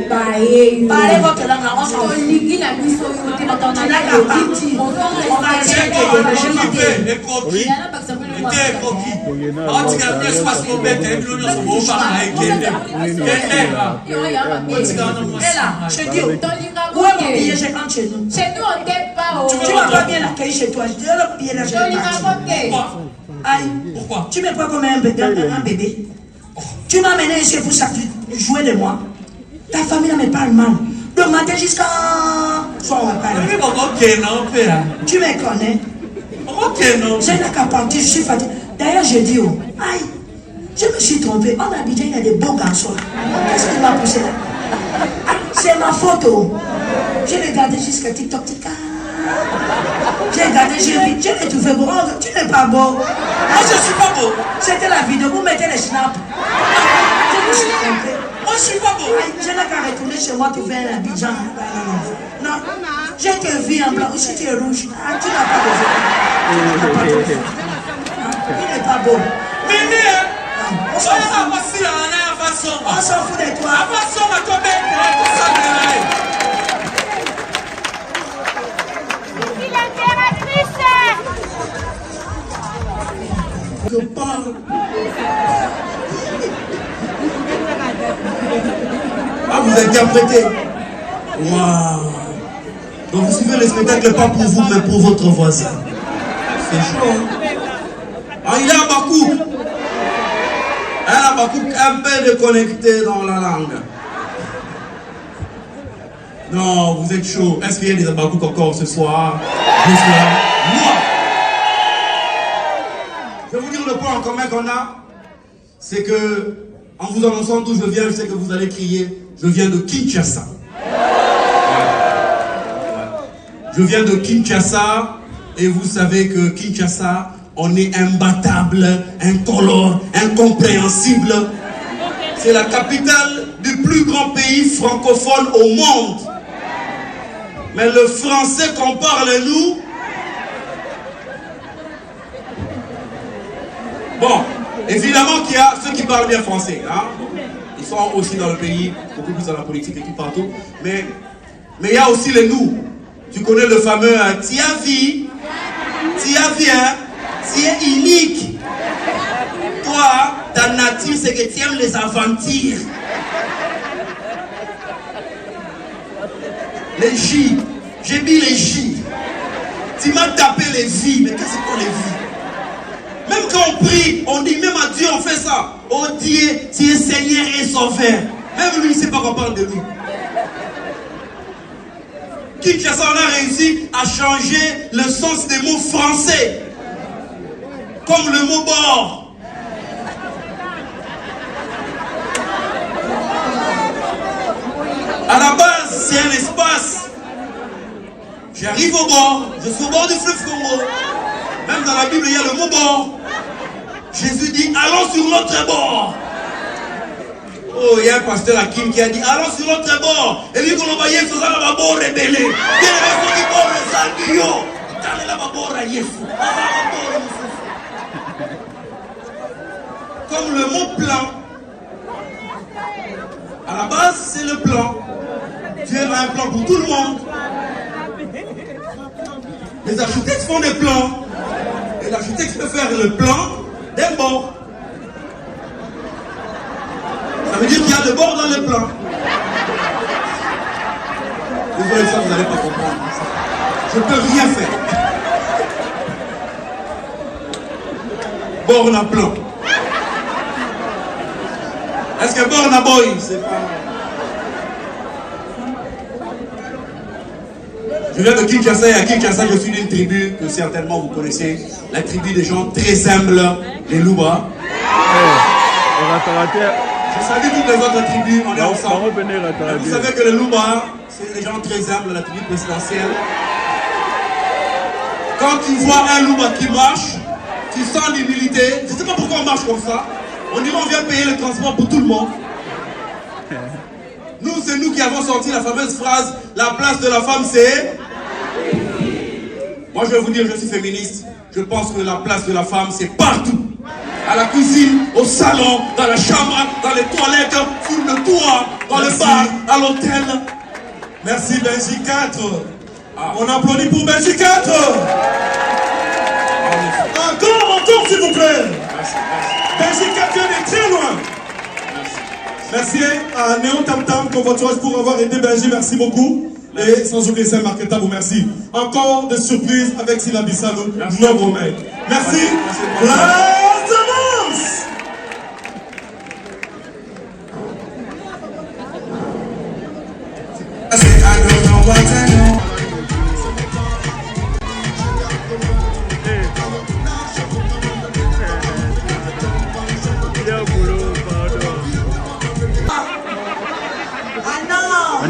parlez votre langue, on s'en fout. Où est mon billet? Je rentre chez nous. Chez nous, on t'aime pas. Tu m'as pas bien accueilli chez toi. Je te donne le billet là, je vais partir. Aïe, pourquoi? Tu me prends comme un bébé. Tu m'as amené ici pour jouer de moi. Ta famille là me parle mal. De matin jusqu'à soir on va parler. Tu me connais. J'ai la capacité, je suis fatigué. D'ailleurs je dis aïe, je me suis trompé. En Abidjan il y a des beaux garçons. Qu'est-ce qui m'a poussé là? C'est ma photo. J'ai regardé jusqu'à TikTok. J'ai regardé, j'ai vu, tu l'as trouvé beau. Tu n'es pas beau. Moi je suis pas beau. C'était la vidéo, vous mettez les snaps. Je me suis trompé. Moi je suis pas beau. Je n'ai qu'à retourner chez moi trouver un Abidjan. Non. Je te vu en blanc. Aussi tu es rouge. Tu n'as pas besoin. Tu n'es pas beau. On s'en fout de toi. Je parle. Ah, vous interprétez. Waouh. Donc vous suivez le spectacle pas pour vous, mais pour votre voisin. C'est chaud. Hein? Ah, il y a Bakou. Elle a Bakou un peu déconnecté dans la langue. Non, vous êtes chaud. Est-ce qu'il y a des Bakou encore ce soir? Moi. Je vais vous dire le point en commun qu'on a, c'est que, en vous annonçant d'où je viens, je sais que vous allez crier, je viens de Kinshasa. Je viens de Kinshasa, et vous savez que Kinshasa, on est imbattable, incolore, incompréhensible. C'est la capitale du plus grand pays francophone au monde. Mais le français qu'on parle, nous, bon, évidemment qu'il y a ceux qui parlent bien français. Hein? Ils sont aussi dans le pays, beaucoup plus dans la politique et tout partout. Mais il y a aussi les nous. Tu connais le fameux Tiavi, hein? Tu es unique. Toi, ta nature, c'est que tu aimes les aventures. Les J. J'ai mis les J. Tu m'as tapé les vies. Mais qu'est-ce que c'est les vies? Même quand on prie, on dit même à Dieu, on fait ça. Oh Dieu, tu es Seigneur et Sauveur. Même lui, il ne sait pas qu'on parle de lui. Kinshasa, on a réussi à changer le sens des mots français. Comme le mot bord. À la base, c'est un espace. J'arrive au bord, je suis au bord du fleuve Congo. Même dans la Bible, il y a le mot bord. Jésus dit, allons sur l'autre bord. Oh, il y a un pasteur à Kim qui a dit, allons sur l'autre bord. Et lui, qu'on va y faire la bord rebelle. Comme le mot plan. À la base, c'est le plan. Dieu a un plan pour tout le monde. Les architectes font des plans. Et l'architecte peut faire le plan d'un bord. Ça veut dire qu'il y a des bords dans le plan. Désolé, ça, vous n'allez pas comprendre. Je ne peux rien faire. Borne à plan. Est-ce que borne à boy? C'est pas... Je viens de Kinshasa et à Kinshasa, je suis d'une tribu que certainement vous connaissez. La tribu des gens très humbles, les Louba. Je salue toutes les autres tribus, on est ensemble. Vous savez que les Louba, c'est des gens très humbles, la tribu présidentielle. Quand tu vois un Louba qui marche, tu sens l'humilité. Je ne sais pas pourquoi on marche comme ça. On dirait qu'on vient payer le transport pour tout le monde. Nous, c'est nous qui avons sorti la fameuse phrase « La place de la femme, c'est... » Moi, je vais vous dire, je suis féministe. Je pense que la place de la femme, c'est partout. À la cuisine, au salon, dans la chambre, dans les toilettes, sur le toit, dans le bar, à l'hôtel. Merci, Benji 4. On applaudit pour Benji 4. Encore, s'il vous plaît. Benji 4 vient de très loin. Merci à Néon Tam Tam, Convoiturage, pour avoir aidé Benji. Merci beaucoup. Et sans oublier Saint-Marc Tabou, merci. Encore des surprises avec Sila Bissalo, notre mec. Merci. Place d'avance.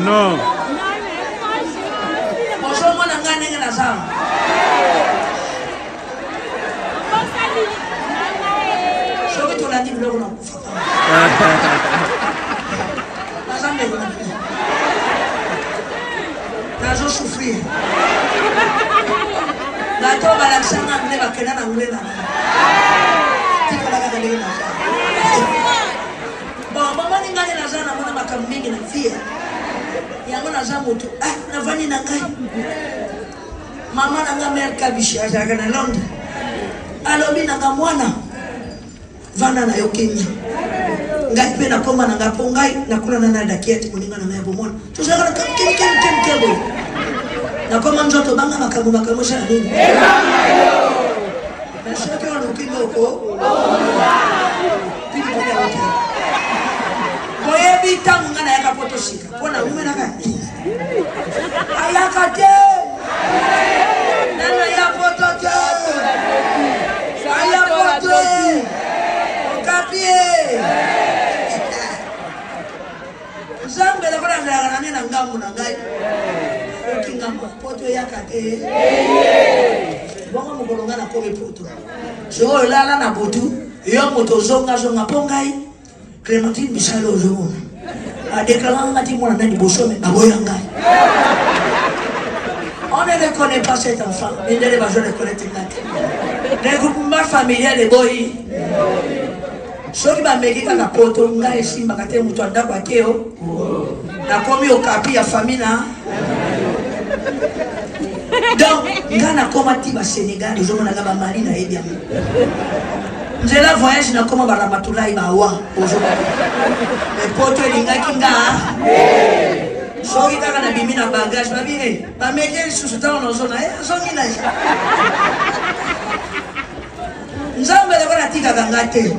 Non. Bonjour, mon ami, la salle. Je vais te la dire, là, on a la je souffrir. La tombe à la chambre, on va qu'elle a roulé là. Bon, maman, il y a la zone, on a comme ming la fille. Yango naza moto navani na ngai mama nanga mère kabishi azaka na Londres alobi nanga mwana vana na yo Kenya ngai pe nakoma nanga po ngai nakula na dakieti kuninga na mebo mwana tuzaka na kem nakoma njoto banga makambo sha nini na shoto ono kimoko Boyebi tangu ngana yaka poto shika. Pona mume naka. Ayaka te. Nana ya poto te. Aya poto. Okapie. Zambe la kona ndara nani na ngamu na ngai. Kinga poto yaka te. Bonga mukolonga na kobe poto. So lala na botu. Yo moto zonga pongai. Clémentine Bissalo aujourd'hui a déclaré un matin mon année de Bossome à Boyanga. On ne reconnaît pas cet enfant, mais ne va jamais reconnaître le groupement familial de Boy. Ce qui m'a médité à la porte, on a ici, ma carte mouton d'Aquateo, la commis au capi à famille. Donc, Ghana comati au Sénégal, nous avons la marine à Ediam. J'ai la voyage na koma baramatula ibawa aujourd'hui. Mais poto elinga kinga. Soki taka na bimi na bagage ba bire. Ba meke susuta ono zona zongi na. Nzambe le bana tika gangate.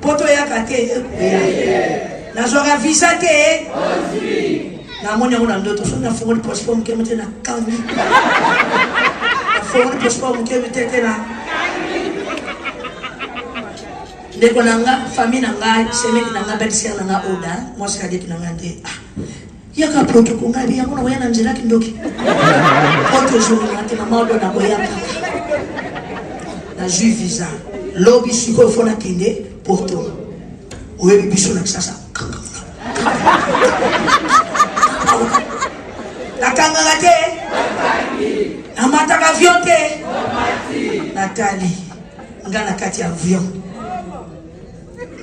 Poto ya kate. Na zoga visa te. Na monya una ndoto so na fungo passport mkemete na kambi. Na fungo passport mkemete na Deko nanga famille nanga semeki nanga belsia nanga oda mwasika detu nanga nde yaka poto kungabi yango na wayana njira kindoki poto zuri ngate mama odo na boyaka na jus visa lobi siko fona kende porto oyebi biso na kisasa nakanga ngate amata avion te Nathalie ngana kati avion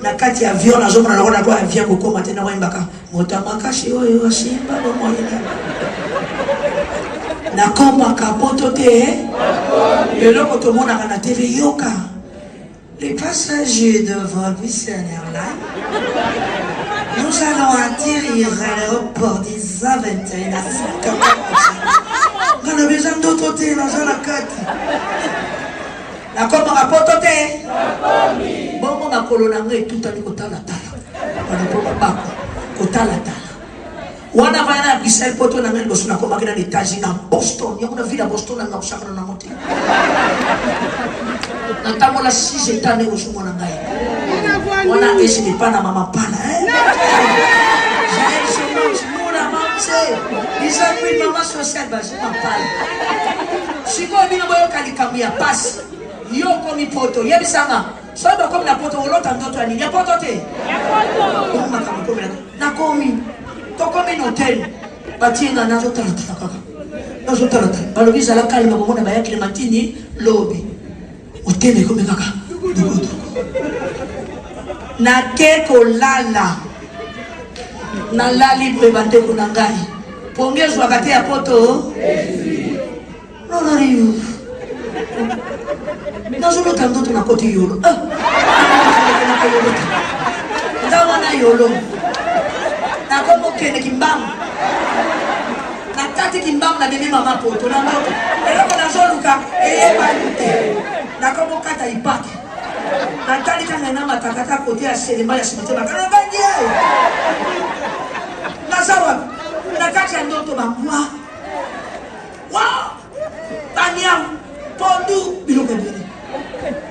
na kati ya avion na zomona nakona kwa avion kokoma tena waimbaka motamakashi oyo simba bomoina na koma kapoto te eloko tomonaka na TV yoka les passagers de Bruxelles Airlines nous allons atterrir à l'aéroport des A21 à 50 ngana besoin d'autres te na zala kati na koma kapoto te bongo makolo na ngai tutali kotala wana poma bako kotala wana vana na Bruxelles poto na ngai boso na koma kina étage na Boston yango na ville à Boston na usakana na mote na tango la 6 états ne osumo na ngai wana esi ni pana mama pana Ils ont pris maman sociale, bah, je m'en parle. Si vous avez un likambo ya passe, Yo komi poto, yebisanga. Soba comme la poto, on l'autre en d'autres années. Y'a poto te? Na komi. To komi n'hôtel. Bati na nazo tarata kaka. Nazo tarata. Balobi zala kalma komona baya Clémentine lobi. Hôtel comme kaka. Na keko lala. Na lali bebante kuna ngai. Pongezwa kate ya poto. Non arrive. Dans un autre temps, on a côté yolo. Ndawana yolo. Na komo kene kimbam. Na tati kimbam na bébé mama poto. Na moto. Elo na zoluka. Balute. Na komo kata ipaki. Na tali kanga na matakata côté ya Selemba ya cimetière. Na bangie. Na zawa. Na kati ya ndoto bakwa. Wow. Tanyam. Pondu. Biloke bini.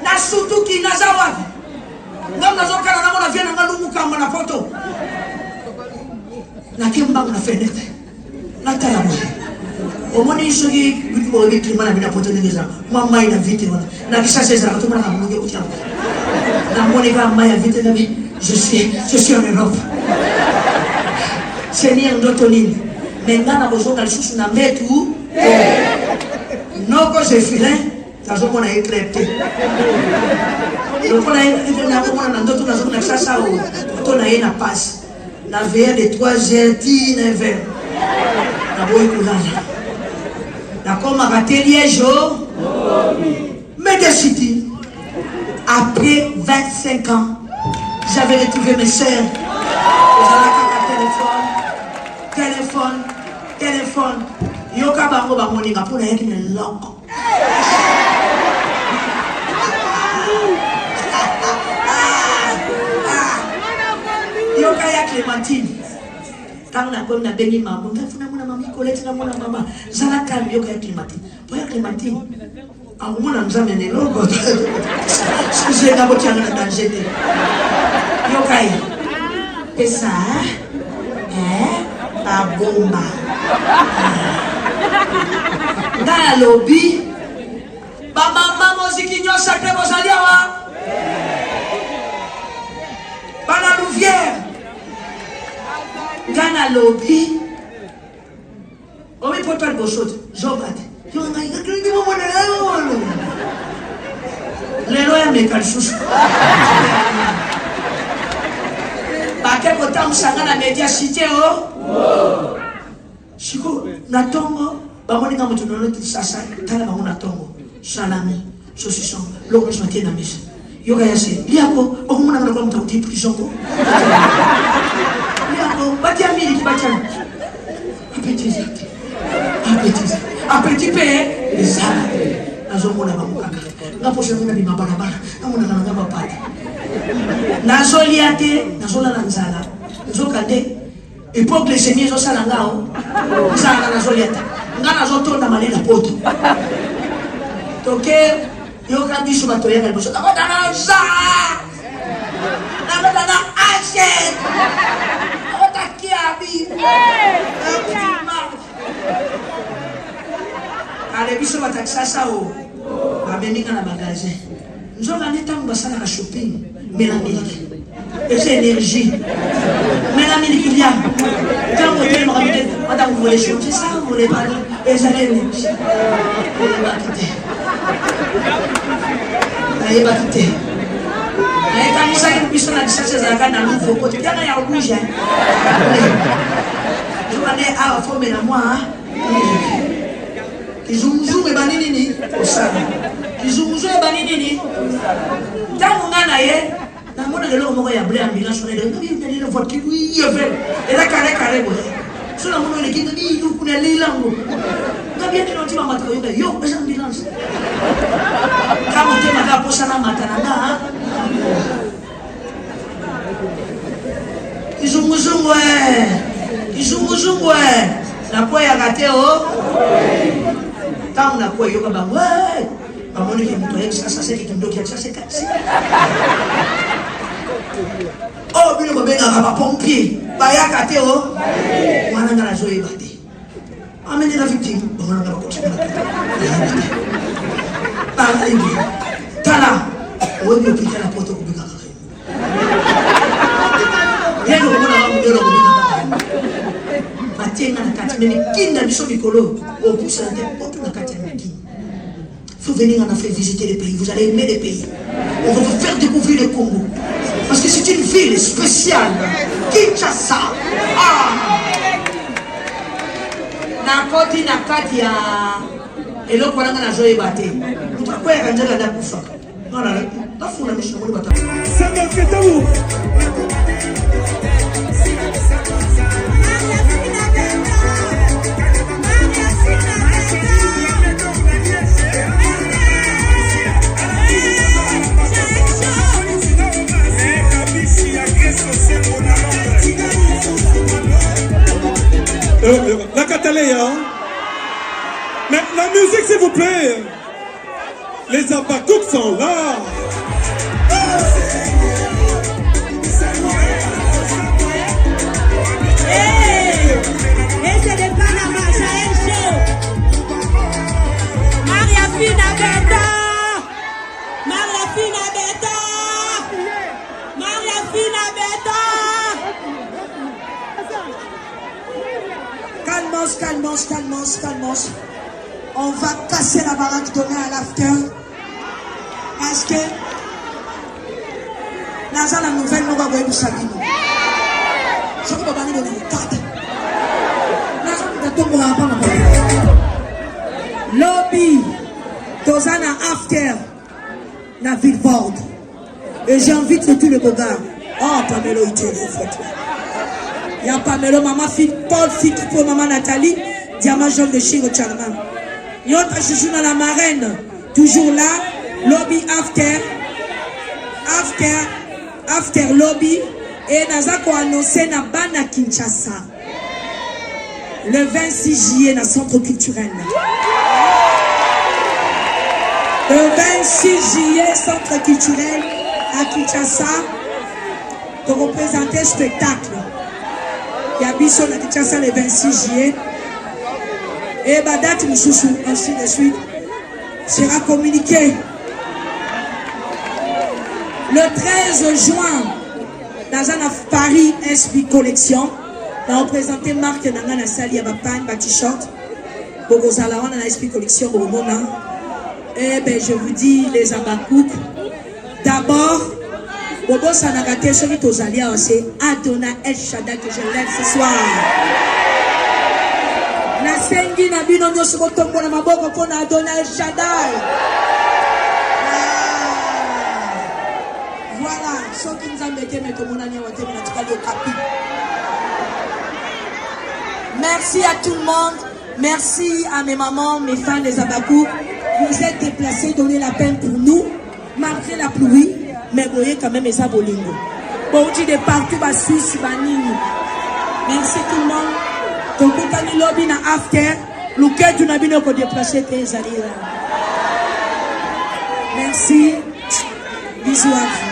Na sutuki na zawapi. Ngam nazokana na mona viena ngalumu kama na foto. Na kimba na fenete. Na tala mo. Omoni isugi bitu bo bitu mana bina foto ngeza. Mama ina vite wana. Na kisha seza ka tumana kamunge kutia. Na moni ka maya vite na bi. Je suis en Europe. Seigneur ndoto nini? Mengana bozoka lisusu na metu. Noko je filin. Nazo mona éclaté. Donc on a na ndoto nazo na sasa o to na yena passe. Na veille de 3h 9h. Na boy kulala. Na koma katelier jo. Medicity. Après 25 ans, j'avais retrouvé mes sœurs. Téléphone. Yoka bango ba moninga pour na yeki na loko. Yoka ya Clémentine. Quand on a comme na béni maman, on a maman Colette, on a maman. Zala calme yoka ya Clémentine. Pour ya Clémentine. En gros on a nous amené logo. Excusez na botia na danger. Yoka ya. Et ça ba bomba. Dans la lobby, ba maman moziki nyosa te bozalia wa. Ba la Louvière. Dans la lobby, omi poto bosot, zobat. Yo ngai ngakini mo mona lelo. Lelo ya mekalsus. Ba ke kotam sangana media cité o. Shiko natongo bamoni nga mutu nono sasa tala bango natongo salami saucisson loko sote na mesa yoga yase liako okumuna na kwa mtakuti prison ko liako batia mili kibatia appétit pe ezala nazomona bango kaka ngaposha mina bima barabara namona kana ngaba pati nazoliate nazolala nzala nzokande époque les semis zo salangao sanga na zoliata ngana zo tonda malela poto toke yo kabisu batoya ka biso na dana za na dana ashe otakia bi ale biso bataksasa o abendika na bagage nzoka netango basala ka shopping melamiliki et c'est énergie. Mais la minute qu'il y a, quand vous êtes rapide, madame, vous voulez changer ça, vous voulez pas, et ça l'est énergie. Vous n'allez pas quitter. Vous n'allez pas quitter. Et quand vous savez que vous avez cherché ça, quand vous avez côté, il y a un rouge. Je m'en ai à former la moi. Ils ont joué banini au salon. Ils ont joué banini. Quand vous avez na mona lelo moko ya blé ambulance on est de la voiture oui il fait et là carré bon sur la mona le qui dit nous kuna lilango na bien tu ntima matko yo esa ambulance kama tema ka posa na matana na izunguzungu na kwa ya gateo tamu na kwa yo kaba we pamoni ke mtu yeye sasa sasa kitu kia sasa kasi oh bino babenga ba pompier ba ya kateo wana ngala zoe bati amene na victime wana ngala ko tsena ba ngai lobi okita la poto kubika kaka yelo komona ngelo kubika kaka batienga na kati mais kinda biso mikolo opusa na te poto na kati ya miki. Faut venir en Afrique visiter les pays, vous allez aimer les pays. On va vous faire découvrir le Congo. Parce que c'est une ville spéciale. Kinshasa. Ah! Nakoti nakati ya eloko wana na joye bate. Mutakuwa ya kanjala na kufa. Voilà, la funa misho muri bata. Ça me fait tabou. La Cataléa. Mais la musique, s'il vous plaît. Les abakouks sont là. Et c'est des Panama, ça est chaud. Maria Fina Beta. Maria Fina Beta. Maria Fina Beta. Calmos. On va casser la baraque, donner à l'after. Parce que Naza la nouvelle nous va voir du Sabino. Je ne peux pas donner une carte. Naza nous tombe à pas lobby, Tozana after, la ville forte. Et j'invite tout le regard. Oh, Pamelo, il tient les photos. Il y a Pamelo, maman, fille, Paul, fille, pour maman Nathalie, diamant jaune de Chiro Charman. Il y a autre chouchou dans la marraine, toujours là, lobby after lobby, et Nazako annoncé na Bana Kinshasa, le 26 juillet, dans le centre culturel. Le 26 juillet, centre culturel à Kinshasa, pour représenter le spectacle. Il y a Bisson à Kinshasa le 26 juillet. Et Badat Moussoussou, ainsi de suite, sera communiqué. Le 13 juin, dans un Paris SP Collection, on a représenté Marc Nangana Sali à Bapan, Batichot, Bogozala, on a SP Collection, Bogomona. Eh bien, je vous dis, les Abakouk, d'abord, Bobo Sanagate, celui aux alliés, c'est Adona El Shaddai que je lève ce soir. Nasengi Nabino Nyosoko Tombo na Maboko Kona Adona El Shaddai. Voilà, ceux qui nous ont metté, mais comme on a dit, on a dit, merci à tout le monde. Merci à mes mamans, mes fans des Abakouk. Vous êtes déplacés, donnez la peine pour nous, malgré la pluie. Mais vous voyez quand même les abolingo. Bon, tu de partout, bas Suisse, Banini. Merci tout le monde. Donc, vous avez lobby na after. L'ouquet, tu n'as pas déplacé tes alliés. Merci. Bisous à vous.